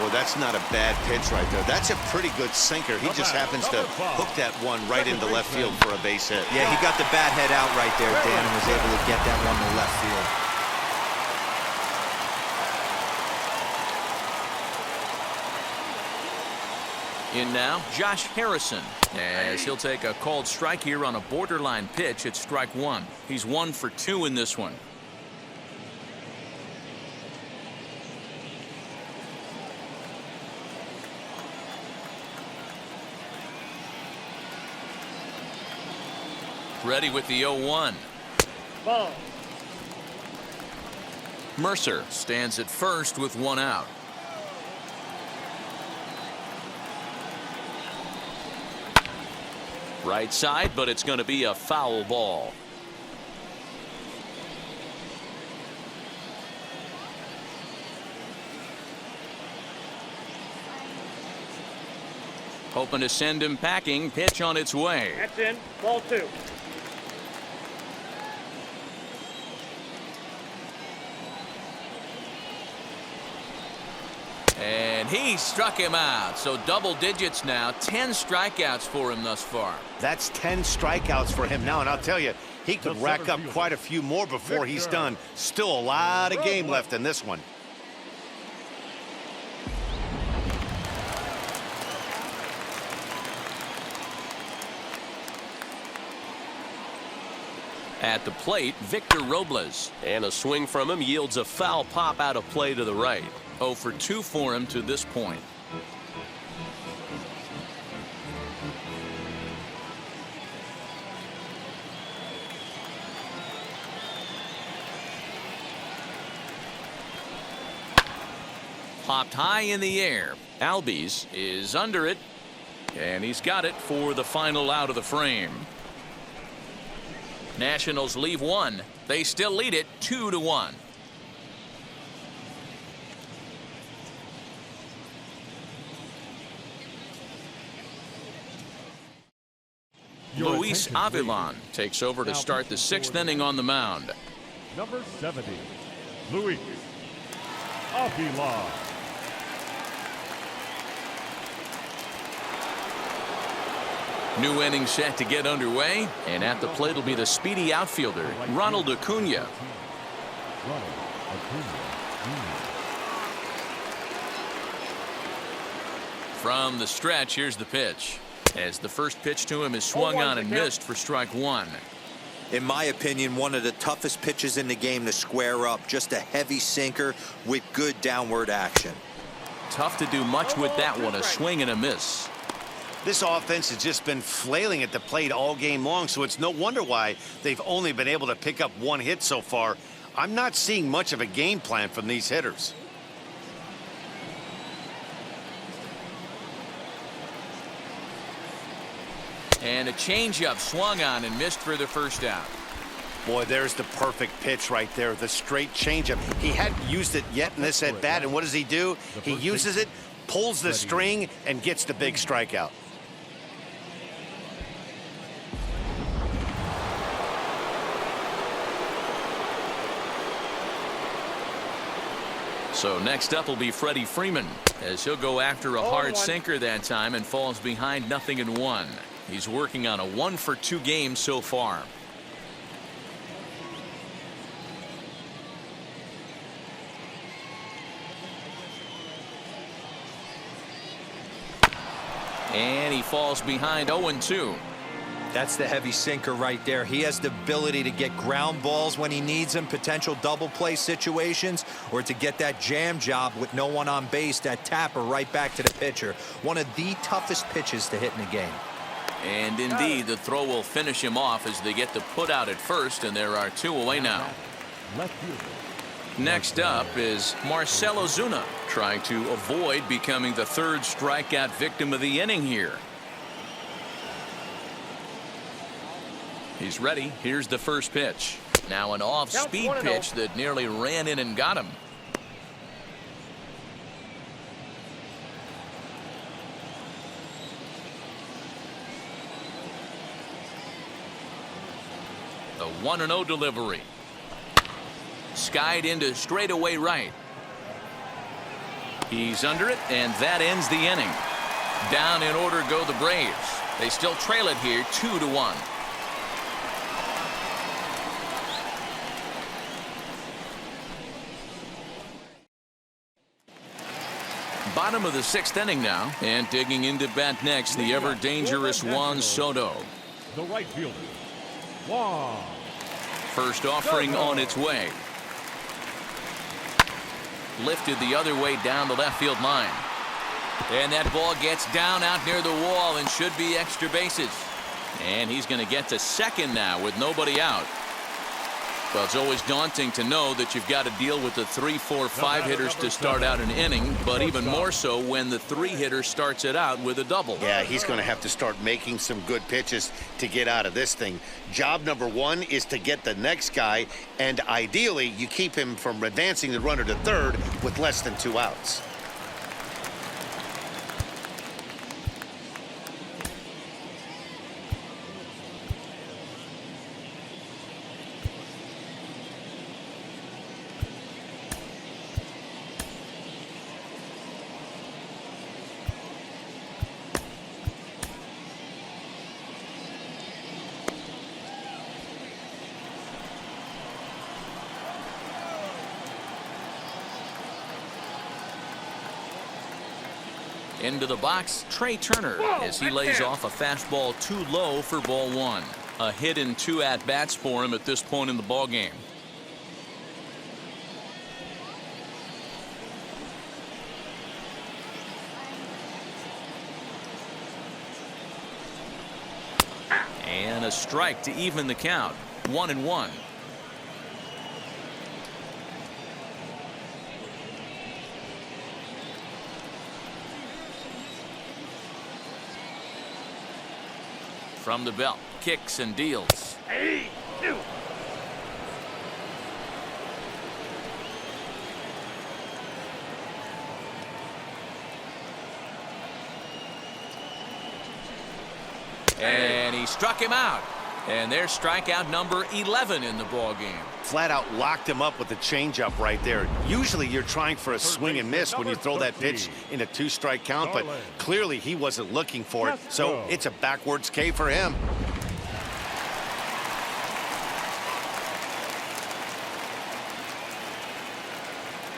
Boy, that's not a bad pitch right there. That's a pretty good sinker. He just happens to hook that one right into left field for a base hit. Yeah, he got the bat head out right there, Dan, and was able to get that one to left field. In now, Josh Harrison, as he'll take a called strike here on a borderline pitch at strike 1. He's 1 for 2 in this one. Ready with the 0-1. Ball. Mercer stands at first with 1 out. Right side, but it's going to be a foul ball. Hoping to send him packing. Pitch on its way. That's in. Ball 2. And he struck him out. So double digits now. 10 strikeouts for him thus far. That's 10 strikeouts for him now, and I'll tell you, he could rack up quite a few more before he's done. Still a lot of game left in this one. At the plate, Victor Robles. And a swing from him yields a foul pop out of play to the right. 0 for 2 for him to this point. Popped high in the air. Albies is under it, and he's got it for the final out of the frame. Nationals leave 1. They still lead it 2-1. Luis Avilan takes over to start the 6th inning on the mound. Number 70, Luis Avila. New inning set to get underway, and at the plate will be the speedy outfielder, Ronald Acuna. Ronald Acuna. From the stretch, here's the pitch. As the first pitch to him is swung on and missed for strike 1. In my opinion, one of the toughest pitches in the game to square up. Just a heavy sinker with good downward action. Tough to do much with that one. A swing and a miss. This offense has just been flailing at the plate all game long, so it's no wonder why they've only been able to pick up one hit so far. I'm not seeing much of a game plan from these hitters. And a changeup swung on and missed for the first out. Boy, there's the perfect pitch right there, the straight changeup. He hadn't used it yet in this at bat, and what does he do? He uses it, pulls the string, and gets the big strikeout. So next up will be Freddie Freeman, as he'll go after a hard sinker that time and falls behind 0-1. He's working on a 1-for-2 game so far. And he falls behind 0-2. That's the heavy sinker right there. He has the ability to get ground balls when he needs them, potential double play situations, or to get that jam job with no one on base, that tapper right back to the pitcher. One of the toughest pitches to hit in the game. And indeed, the throw will finish him off as they get the put out at first, and there are 2 away now. Next up is Marcell Ozuna, trying to avoid becoming the 3rd strikeout victim of the inning here. He's ready. Here's the first pitch. Now an off-speed pitch that nearly ran in and got him. The 1-0 delivery. Skied into straightaway right. He's under it, and that ends the inning. Down in order go the Braves. They still trail it here 2-1. Bottom of the 6th inning now, and digging into bat next, the ever dangerous Juan Soto. The right fielder, Juan. First offering on its way. Lifted the other way down the left field line. And that ball gets down out near the wall and should be extra bases. And he's going to get to second now with nobody out. Well, it's always daunting to know that you've got to deal with the 3, 4, 5 hitters to start out an inning, but even more so when the 3 hitter starts it out with a double. Yeah, he's going to have to start making some good pitches to get out of this thing. Job number 1 is to get the next guy, and ideally you keep him from advancing the runner to 3rd with less than 2 outs. Into the box, Trey Turner, as he lays off a fastball too low for ball 1. A hit and 2 at-bats for him at this point in the ballgame. And a strike to even the count. 1-1. From the belt, kicks and deals. And he struck him out. And there's strikeout number 11 in the ballgame. Flat out locked him up with the changeup right there. Usually you're trying for a swing and miss when you throw that pitch in a 2-strike count, but clearly he wasn't looking for it, so it's a backwards K for him.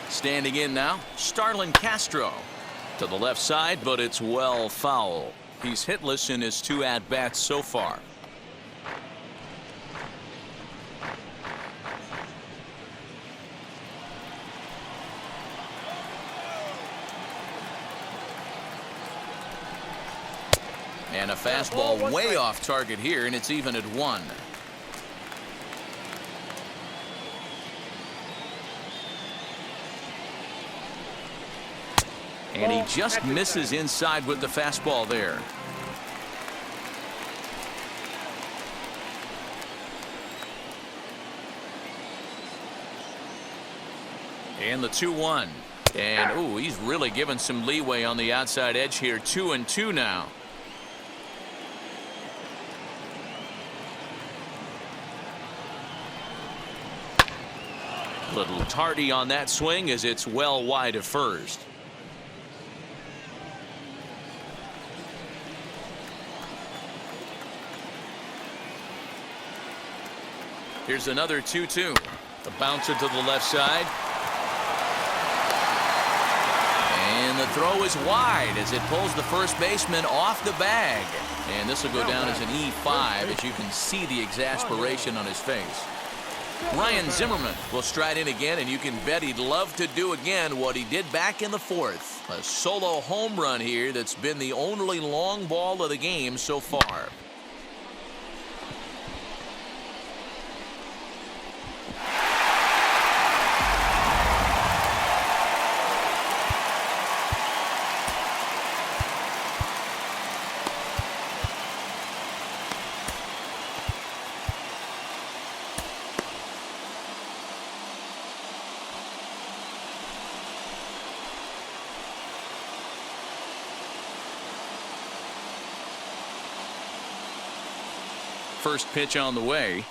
Standing in now, Starlin Castro. To the left side, but it's well foul. He's hitless in his 2 at-bats so far. And a fastball way off target here, and it's even at 1. And he just misses inside with the fastball there. And the 2-1. And, ooh, he's really given some leeway on the outside edge here. 2-2 now. Little tardy on that swing as it's well wide of first. Here's another 2-2. The bouncer to the left side. And the throw is wide as it pulls the first baseman off the bag. And this will go down as an E5 as you can see the exasperation on his face. Ryan Zimmerman will stride in again, and you can bet he'd love to do again what he did back in the 4th. A solo home run here that's been the only long ball of the game so far. First pitch on the way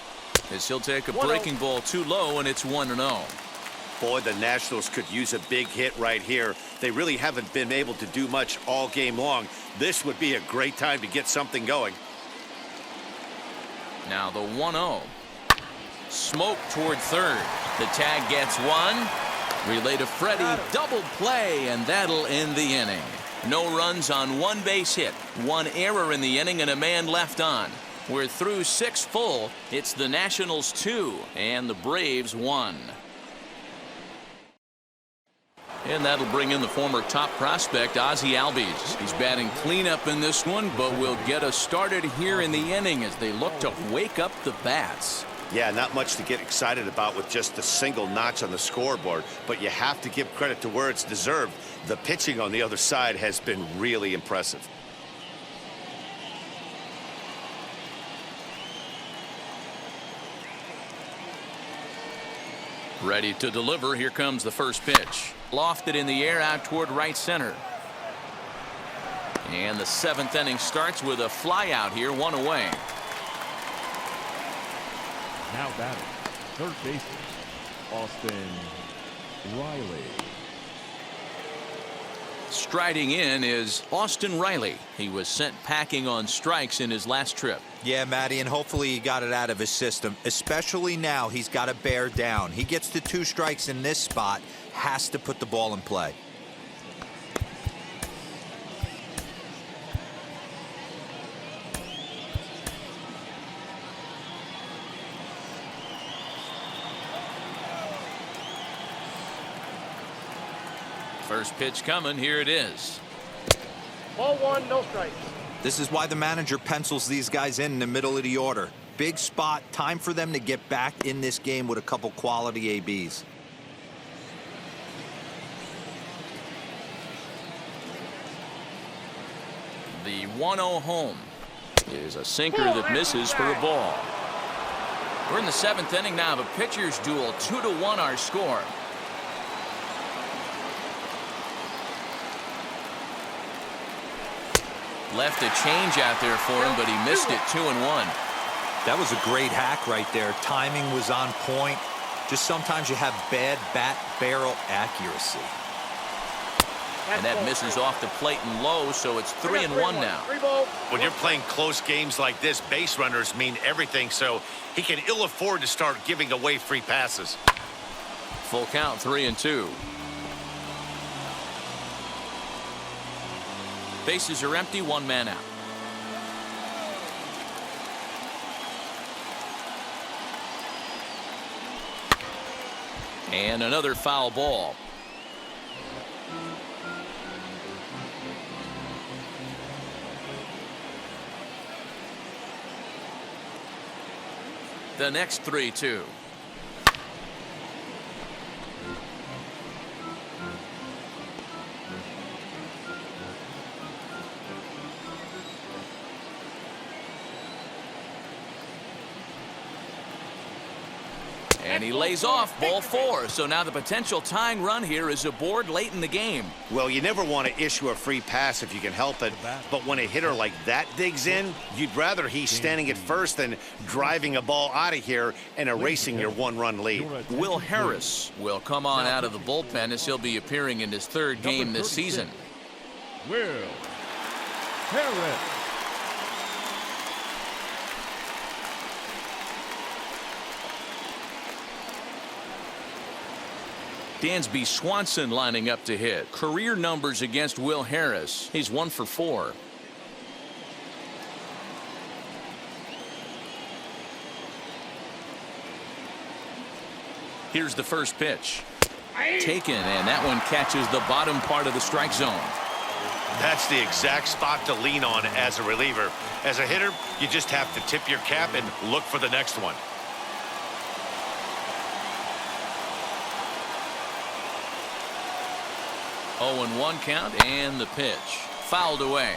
as he'll take a breaking ball too low, and it's 1-0. Boy, the Nationals could use a big hit right here. They really haven't been able to do much all game long. This would be a great time to get something going. Now the 1-0. Smoke toward third. The tag gets 1. Relay to Freddie. Double play, and that'll end the inning. No runs on 1 base hit. 1 error in the inning, and a man left on. We're through 6 full. It's the Nationals 2 and the Braves 1. And that'll bring in the former top prospect, Ozzie Albies. He's batting cleanup in this one, but will get us started here in the inning as they look to wake up the bats. Yeah, not much to get excited about with just a single notch on the scoreboard, but you have to give credit to where it's deserved. The pitching on the other side has been really impressive. Ready to deliver. Here comes the first pitch. Lofted in the air out toward right center. And the 7th inning starts with a fly out here, 1 away. Now batting, third baseman, Austin Riley. Striding in is Austin Riley. He was sent packing on strikes in his last trip. Yeah, Matty, and hopefully he got it out of his system. Especially now, he's got to bear down. He gets to 2 strikes in this spot, has to put the ball in play. First pitch coming. Here it is. Ball 1, no strikes. This is why the manager pencils these guys in the middle of the order. Big spot, time for them to get back in this game with a couple quality ABs. The 1-0 home is a sinker that misses for a ball. We're in the 7th inning now of a pitcher's duel. 2-1 our score. Left a change out there for him, but he missed it. 2-1. That was a great hack right there. Timing was on point. Just sometimes you have bad bat barrel accuracy. And that misses off the plate and low, so it's 3-1 now. When you're playing close games like this, base runners mean everything, so he can ill afford to start giving away free passes. Full count, 3-2. Bases are empty, 1 man out. And another foul ball. the next 3-2. And he lays off ball 4. So now the potential tying run here is aboard late in the game. Well, you never want to issue a free pass if you can help it. But when a hitter like that digs in, you'd rather he's standing at first than driving a ball out of here and erasing your one-run lead. Will Harris will come on out of the bullpen as he'll be appearing in his 3rd game this season. Will Harris. Dansby Swanson lining up to hit. Career numbers against Will Harris. He's 1 for 4. Here's the first pitch. Taken, and that one catches the bottom part of the strike zone. That's the exact spot to lean on as a reliever. As a hitter, you just have to tip your cap and look for the next one. Oh, and 1 count, and the pitch. Fouled away.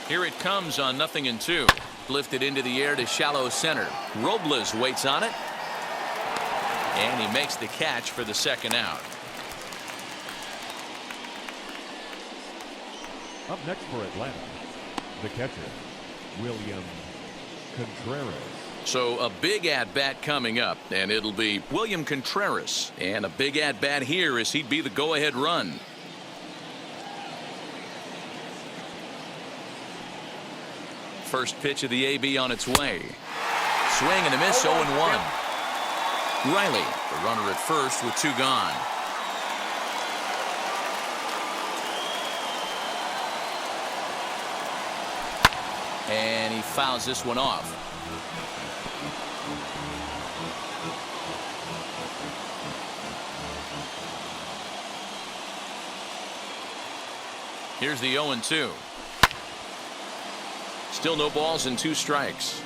Here it comes on 0-2. Lifted into the air to shallow center. Robles waits on it. And he makes the catch for the 2nd out. Up next for Atlanta, the catcher, William Contreras. So a big at-bat coming up, and it'll be William Contreras. And a big at-bat here as he'd be the go-ahead run. First pitch of the AB on its way. Swing and a miss, 0-1. Riley, the runner at first with 2 gone. And he fouls this one off. Here's the 0-2. Still no balls and 2 strikes.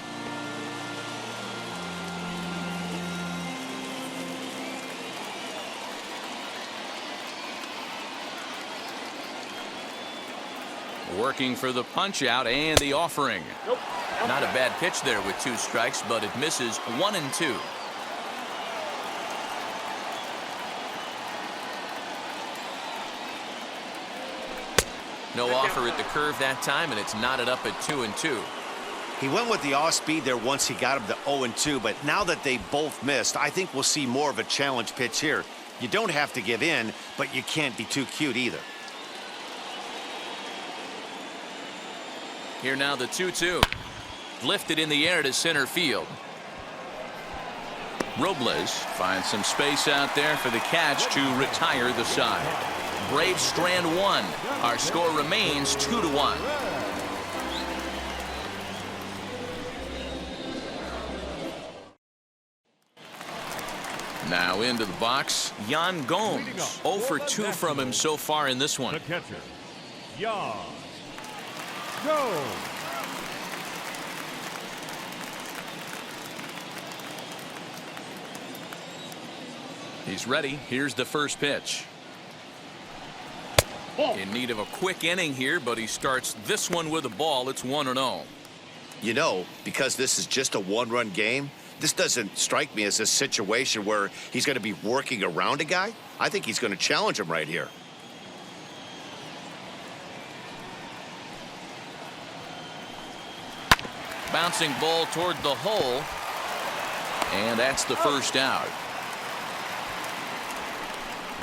Working for the punch out and the offering. Nope. Not a bad pitch there with 2 strikes, but it misses 1-2. No offer at the curve that time, and it's knotted up at 2-2. He went with the off speed there once he got him to 0-2, but now that they both missed, I think we'll see more of a challenge pitch here. You don't have to give in, but you can't be too cute either. Here now the 2-2. Lifted in the air to center field. Robles finds some space out there for the catch to retire the side. Braves strand 1. Our score remains 2-1. Now into the box, Yan Gomes. 0 for 2 from him so far in this one. The catcher, Yan Gomes. He's ready. Here's the first pitch. In need of a quick inning here, but he starts this one with a ball. It's 1-0. You know, because this is just a 1-run game, this doesn't strike me as a situation where he's going to be working around a guy. I think he's going to challenge him right here. Bouncing ball toward the hole. And that's the first out.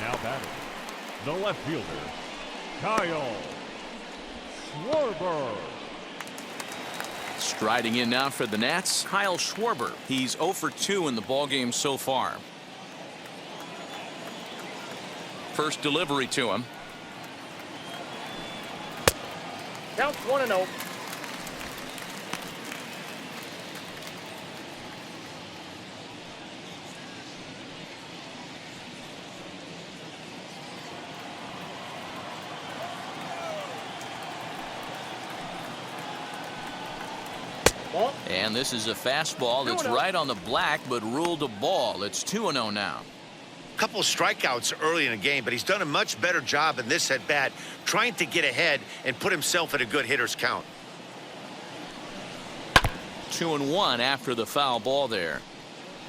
Now batting, the left fielder, Kyle Schwarber. Striding in now for the Nats, Kyle Schwarber. He's 0 for 2 in the ballgame so far. First delivery to him. Counts 1-0. And this is a fastball that's right on the black, but ruled a ball. It's 2-0 now. Couple strikeouts early in the game, but he's done a much better job in this at-bat trying to get ahead and put himself at a good hitter's count. 2-1 after the foul ball there.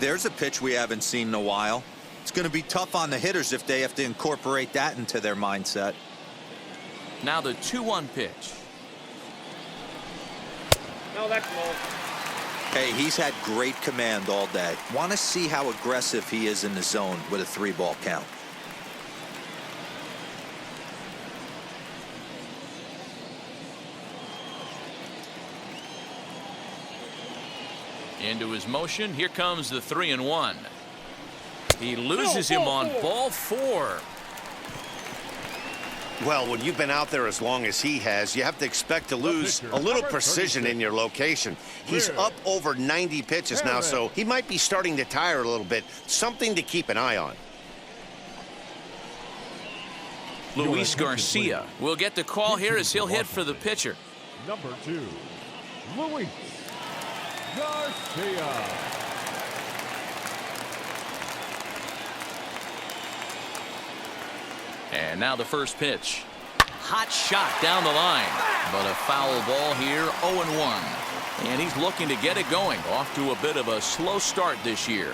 There's a pitch we haven't seen in a while. It's going to be tough on the hitters if they have to incorporate that into their mindset. Now the 2-1 pitch. No, that's low. Hey, he's had great command all day. Want to see how aggressive he is in the zone with a 3-ball count. Into his motion. Here comes the 3-1. He loses him on ball 4. Well, when you've been out there as long as he has, you have to expect to lose a little precision in your location. He's up over 90 pitches now, so he might be starting to tire a little bit. Something to keep an eye on. Luis Garcia will get the call here as he'll hit for the pitcher. Number 2, Luis Garcia. And now the first pitch. Hot shot down the line, but a foul ball here, 0-1. And he's looking to get it going. Off to a bit of a slow start this year.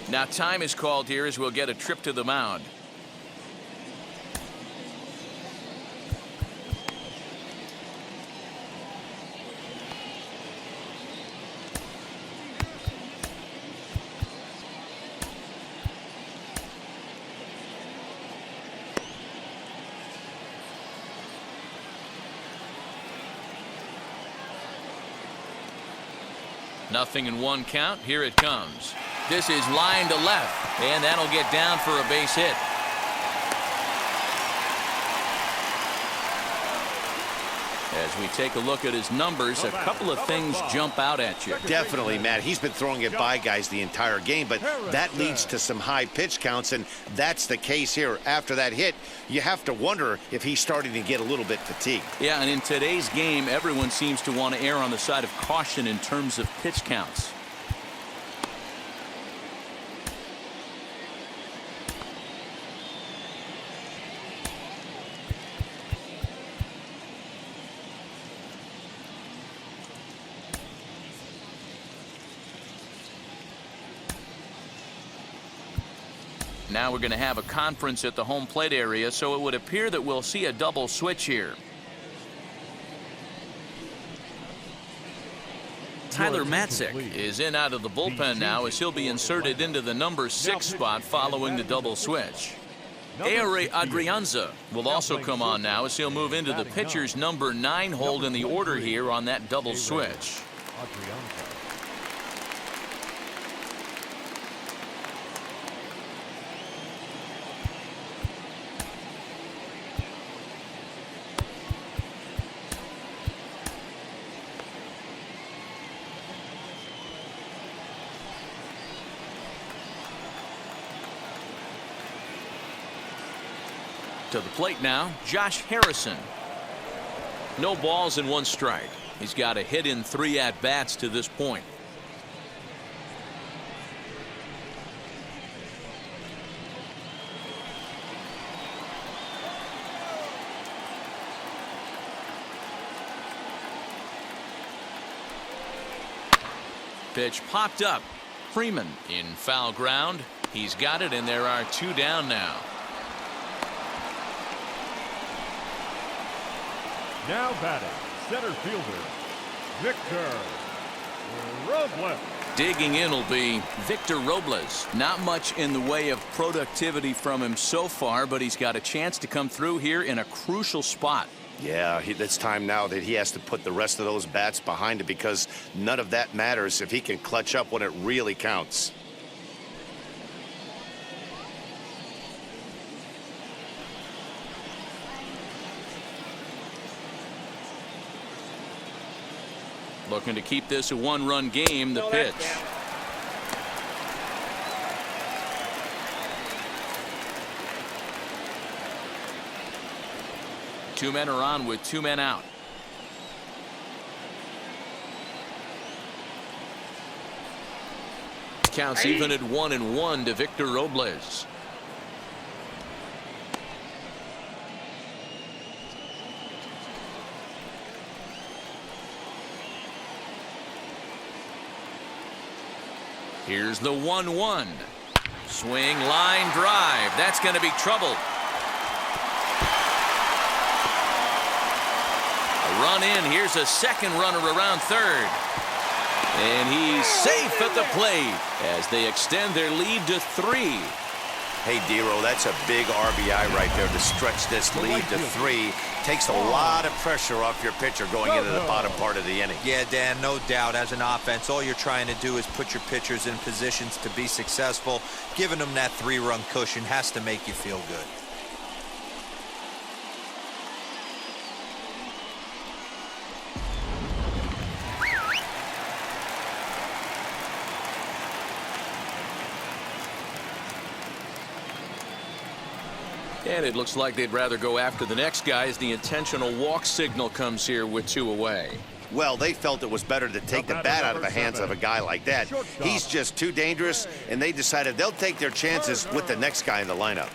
Now time is called here as we'll get a trip to the mound. Nothing in 1 count. Here it comes. This is line to left, and that'll get down for a base hit. As we take a look at his numbers, a couple of things jump out at you. Definitely, Matt. He's been throwing it by guys the entire game, but that leads to some high pitch counts, and that's the case here. After that hit, you have to wonder if he's starting to get a little bit fatigued. Yeah, and in today's game, everyone seems to want to err on the side of caution in terms of pitch counts. Now we're going to have a conference at the home plate area, so it would appear that we'll see a double switch here. Tyler Matzek is in out of the bullpen now as he'll be inserted into the number 6 spot following the double switch. Aire Adrianza will also come on now as he'll move into the pitcher's number 9 hold in the order here on that double switch. To the plate now, Josh Harrison. No balls and 1 strike. He's got a hit in 3 at-bats to this point. Pitch popped up. Freeman in foul ground. He's got it, and there are 2 down now. Now batting, center fielder, Victor Robles. Digging in will be Victor Robles. Not much in the way of productivity from him so far, but he's got a chance to come through here in a crucial spot. Yeah, it's time now that he has to put the rest of those bats behind it, because none of that matters if he can clutch up when it really counts. Looking to keep this a 1-run game. The pitch. Two men are on with two men out. Counts even at 1-1 to Victor Robles. Here's the 1-1. Swing, line drive. That's going to be trouble. A run in. Here's a second runner around third. And he's safe at the plate as they extend their lead to 3. Hey, Dero, that's a big RBI right there to stretch this lead to 3. Takes a lot of pressure off your pitcher going into the bottom part of the inning. Yeah, Dan, no doubt. As an offense, all you're trying to do is put your pitchers in positions to be successful. Giving them that 3-run cushion has to make you feel good. And it looks like they'd rather go after the next guy as the intentional walk signal comes here with 2 away. Well, they felt it was better to take the bat out of the hands of a guy like that. He's just too dangerous, and they decided they'll take their chances with the next guy in the lineup.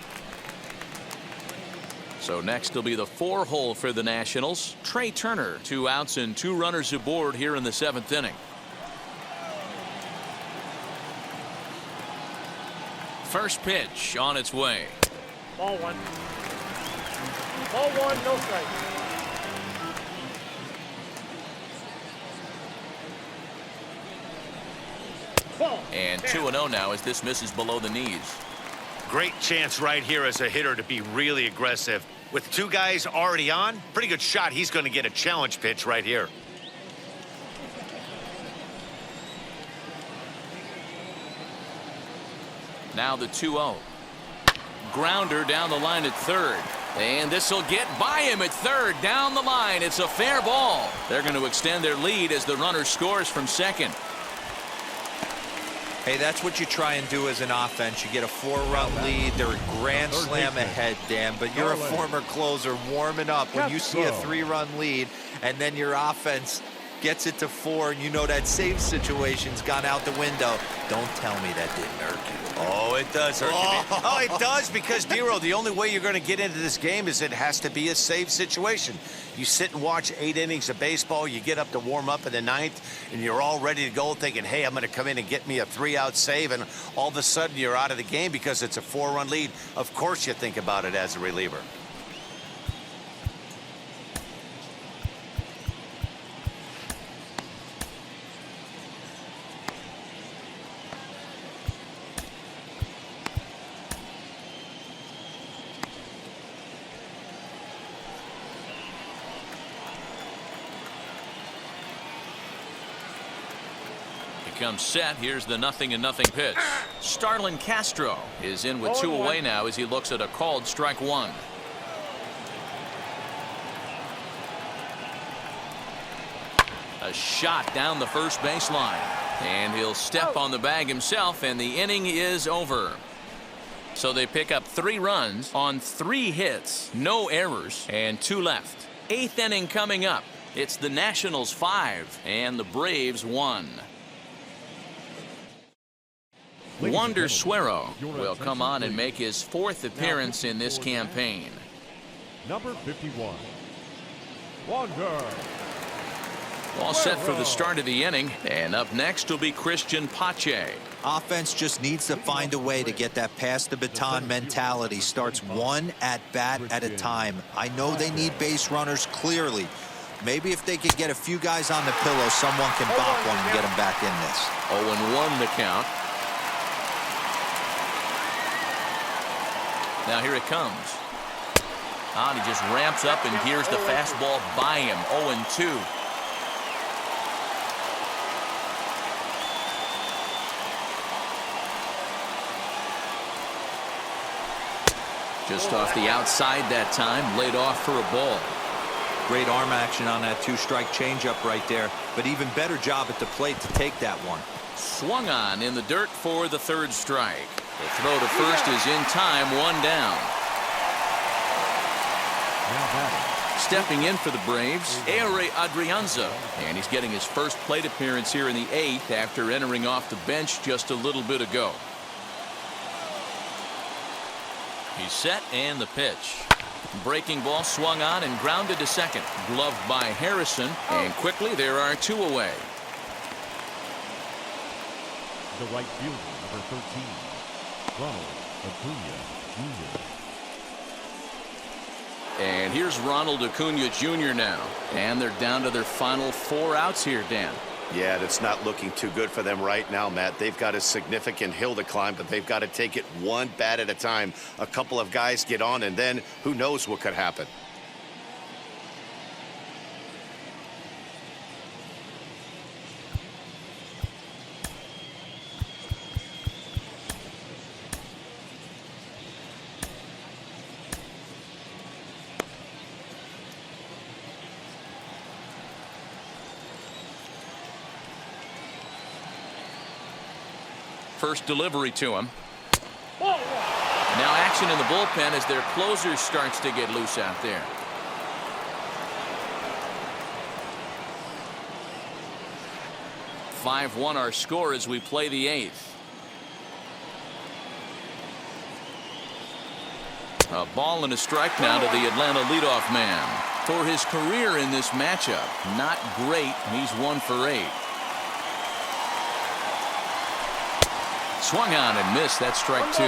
So next will be the 4-hole for the Nationals. Trey Turner, 2 outs and 2 runners aboard here in the 7th inning. First pitch on its way. Ball 1. Ball 1, no strike. And 2-0 now as this misses below the knees. Great chance right here as a hitter to be really aggressive. With 2 guys already on, pretty good shot. He's going to get a challenge pitch right here. Now the 2-0. Grounder down the line at third. And this will get by him at third. Down the line. It's a fair ball. They're going to extend their lead as the runner scores from second. Hey, that's what you try and do as an offense. You get a 4-run lead. They're a grand slam ahead, Dan, but you're a former closer warming up when you see a 3-run lead and then your offense gets it to 4 and you know that save situation's gone out the window. Don't tell me that didn't hurt you. Oh, it does hurt you. Oh, it does, because, Dero, the only way you're going to get into this game is it has to be a save situation. You sit and watch 8 innings of baseball, you get up to warm up in the 9th, and you're all ready to go thinking, hey, I'm going to come in and get me a 3-out save, and all of a sudden you're out of the game because it's a 4-run lead. Of course you think about it as a reliever. Comes set. Here's the 0-0 pitch. Starlin Castro is in with 2 away now as he looks at a called strike 1. A shot down the first baseline, and he'll step on the bag himself, and the inning is over. So they pick up 3 runs on 3 hits, no errors, and 2 left. 8th inning coming up. It's the Nationals 5 and the Braves 1. Wander Suero will come on and make his 4th appearance in this campaign. Number 51, Wander. All set for the start of the inning, and up next will be Christian Pache. Offense just needs to find a way to get that pass the baton mentality. Starts 1 at-bat at a time. I know they need base runners clearly. Maybe if they could get a few guys on the pillow, someone can bop one and get them back in this. 0-1 the count. Now here it comes. He just ramps up and gears the fastball by him. 0-2. Just off the outside that time, laid off for a ball. Great arm action on that 2-strike changeup right there, but even better job at the plate to take that one. Swung on in the dirt for the 3rd strike. The throw to first is in time, 1 down. Now batting, Stepping in for the Braves, Ehire Adrianza, and he's getting his first plate appearance here in the 8th after entering off the bench just a little bit ago. He's set and the pitch. Breaking ball swung on and grounded to second. Gloved by Harrison, and quickly there are 2 away. The right fielder, number 13, Ronald Acuna Jr. And here's Ronald Acuna Jr. now. And they're down to their final 4 outs here, Dan. Yeah, that's not looking too good for them right now, Matt. They've got a significant hill to climb, but they've got to take it one bat at a time. A couple of guys get on, and then who knows what could happen. First delivery to him. Now action in the bullpen as their closer starts to get loose out there. "5-1 our score as we play the 8th. A ball and a strike now to the Atlanta leadoff man. For his career in this matchup, not great. He's 1 for 8. Swung on and missed. That's strike 2.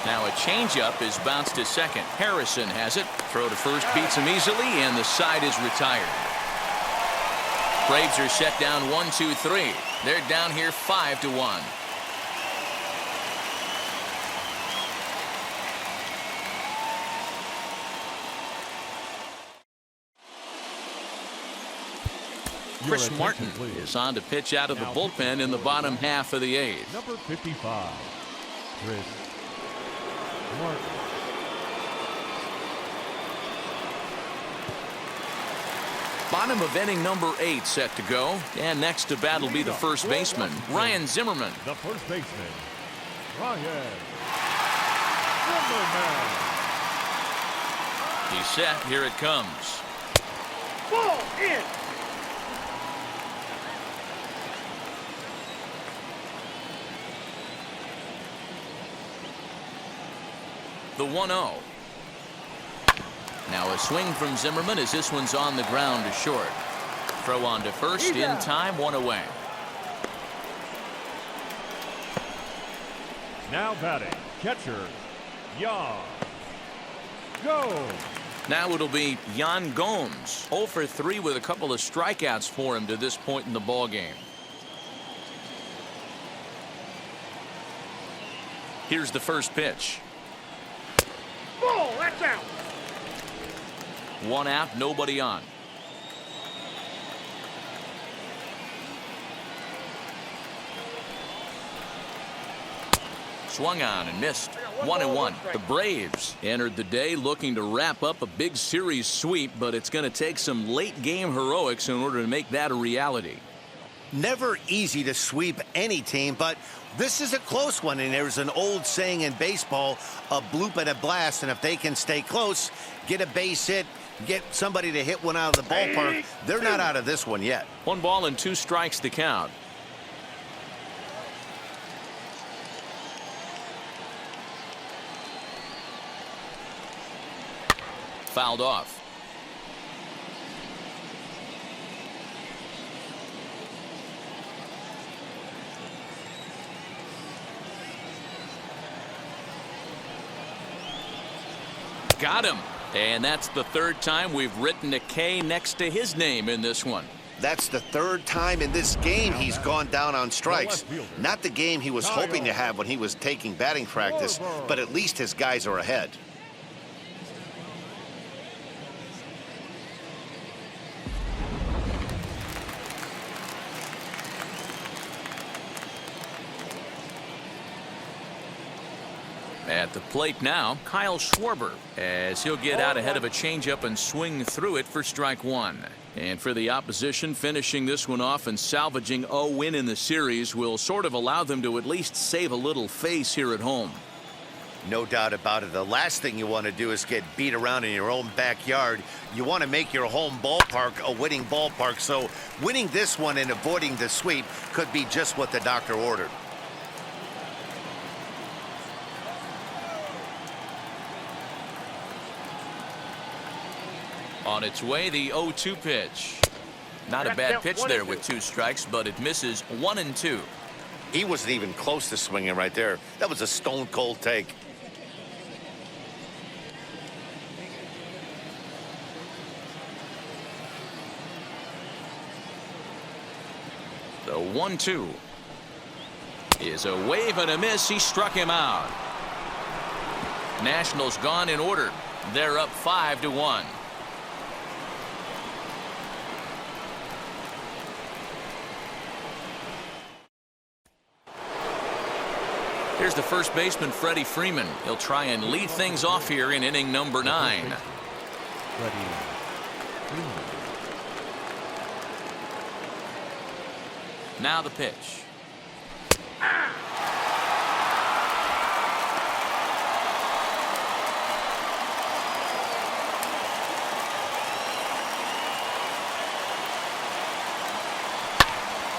Now a changeup is bounced to second. Harrison has it. Throw to first beats him easily, and the side is retired. Braves are set down 1-2-3. They're down here 5-1. Chris Martin is on to pitch out of the bullpen in the bottom half of the 8th. Number 55, Chris Martin. Bottom of inning number 8 set to go. And next to bat will be the first baseman, Ryan Zimmerman. The first baseman, Ryan Zimmerman. He's set. Here it comes. Ball in. The 1-0. Now a swing from Zimmerman as this one's on the ground to short. Throw on to first in time, 1 away. Now batting, catcher, Yan Gomes. Now it'll be Yan Gomes. 0 for 3 with a couple of strikeouts for him to this point in the ball game. Here's the first pitch. Ball, that's out. 1 out, nobody on. Swung on and missed. 1-1. The Braves entered the day looking to wrap up a big series sweep, but it's going to take some late game heroics in order to make that a reality. Never easy to sweep any team, but this is a close one, and there's an old saying in baseball, a bloop and a blast, and if they can stay close, get a base hit, get somebody to hit one out of the ballpark, they're not out of this one yet. 1 ball and 2 strikes to count. Fouled off. Got him. And that's the 3rd time we've written a K next to his name in this one. That's the 3rd time in this game he's gone down on strikes. Not the game he was hoping to have when he was taking batting practice, but at least his guys are ahead. At the plate now, Kyle Schwarber, as he'll get out ahead of a changeup and swing through it for strike one. And for the opposition, finishing this one off and salvaging a win in the series will sort of allow them to at least save a little face here at home. No doubt about it. The last thing you want to do is get beat around in your own backyard. You want to make your home ballpark a winning ballpark. So winning this one and avoiding the sweep could be just what the doctor ordered. On its way, the 0-2 pitch. Not a bad pitch there with 2 strikes, but it misses 1-2. He wasn't even close to swinging right there. That was a stone cold take. The 1-2 is a wave and a miss. He struck him out. Nationals gone in order. They're up 5-1. Here's the first baseman, Freddie Freeman. He'll try and lead things off here in inning number 9. Freddie Freeman. Now the pitch.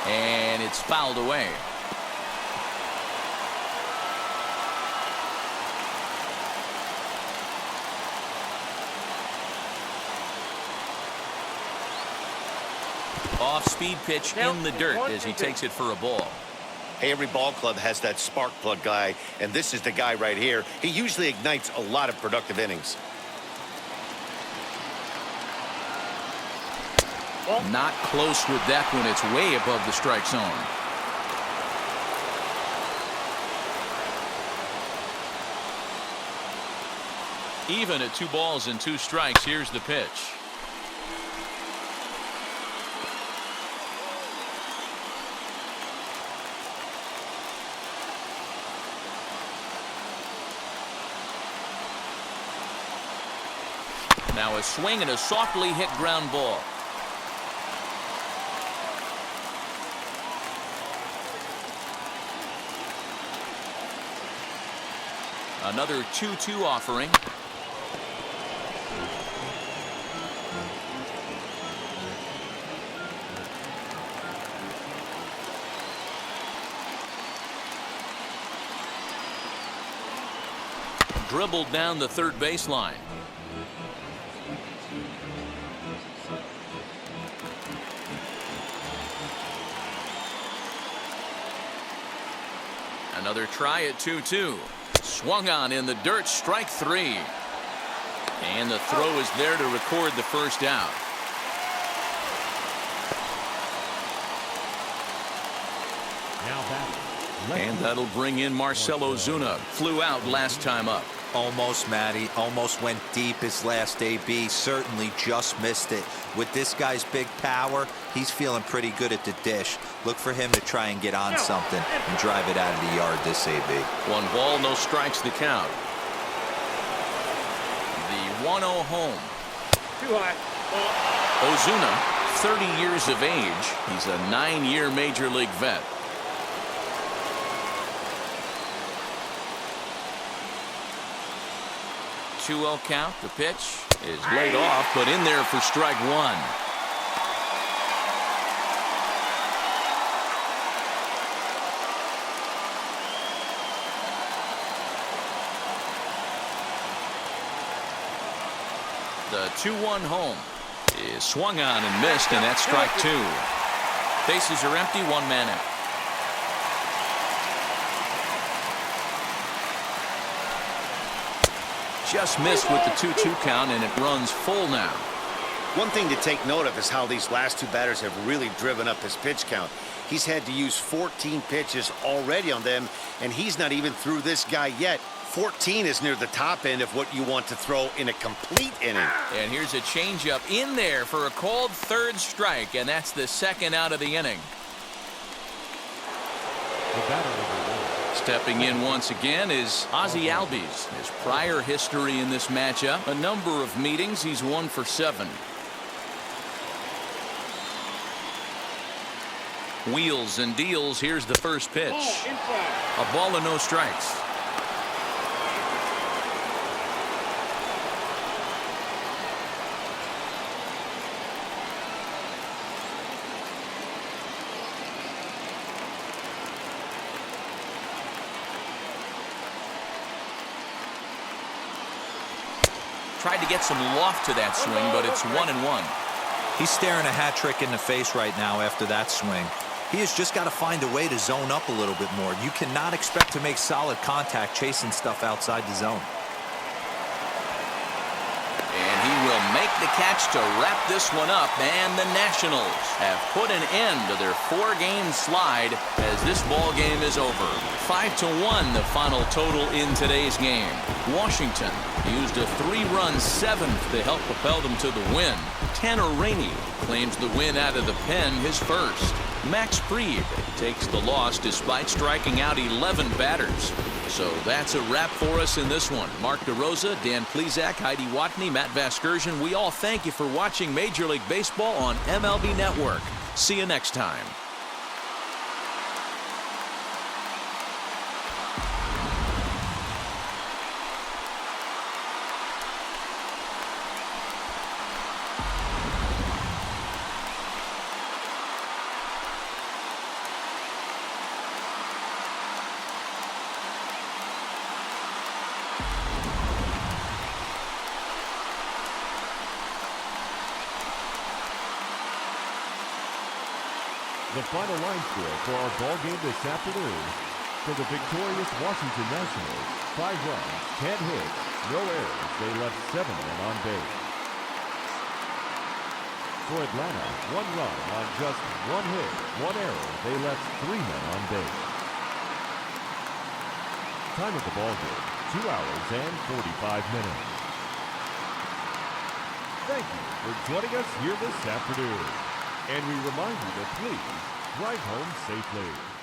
And it's fouled away. Off-speed pitch in the dirt as he takes it for a ball. Hey, every ball club has that spark plug guy, and this is the guy right here. He usually ignites a lot of productive innings. Not close with that one. It's way above the strike zone. Even at 2 balls and 2 strikes, here's the pitch. Now a swing and a softly hit ground ball. Another 2-2 offering. Dribbled down the third baseline. Another try at 2-2. Swung on in the dirt, strike 3. And the throw is there to record the first out. Now back. And that'll bring in Marcell Ozuna. Flew out last time up. Almost, Matty. Almost went deep his last AB. Certainly just missed it. With this guy's big power, he's feeling pretty good at the dish. Look for him to try and get on something and drive it out of the yard this AB. 1 ball, no strikes the count. The 1-0 home. Too high. Ozuna, 30 years of age. He's a 9-year major league vet. 2-0 count. The pitch is laid off, but in there for strike 1. The 2-1 home is swung on and missed, and that's strike 2. Bases are empty, 1 man out. Just missed with the 2-2 count, and it runs full now. One thing to take note of is how these last 2 batters have really driven up his pitch count. He's had to use 14 pitches already on them, and he's not even through this guy yet. 14 is near the top end of what you want to throw in a complete inning. And here's a changeup in there for a called 3rd strike, and that's the 2nd out of the inning. The batter number 1. Stepping in once again is Ozzie Albies. His prior history in this matchup, a number of meetings, he's 1 for 7. Wheels and deals. Here's the first pitch. A ball and no strikes. Tried to get some loft to that swing, but it's 1-1. He's staring a hat trick in the face right now after that swing. He has just got to find a way to zone up a little bit more. You cannot expect to make solid contact chasing stuff outside the zone. And he will make the catch to wrap this one up, and the Nationals have put an end to their 4-game slide as this ball game is over. 5-1 the final total in today's game. Washington used a 3-run 7th to help propel them to the win. Tanner Rainey claims the win out of the pen, his first. Max Fried takes the loss despite striking out 11 batters. So that's a wrap for us in this one. Mark DeRosa, Dan Plezak, Heidi Watney, Matt Vasgersian, we all thank you for watching Major League Baseball on MLB Network. See you next time. The final line score for our ball game this afternoon: for the victorious Washington Nationals, 5 runs, 10 hits, no errors. They left 7 men on base. For Atlanta, 1 run on just 1 hit, 1 error. They left 3 men on base. Time of the ball game: 2 hours and 45 minutes. Thank you for joining us here this afternoon. And we remind you to please drive home safely.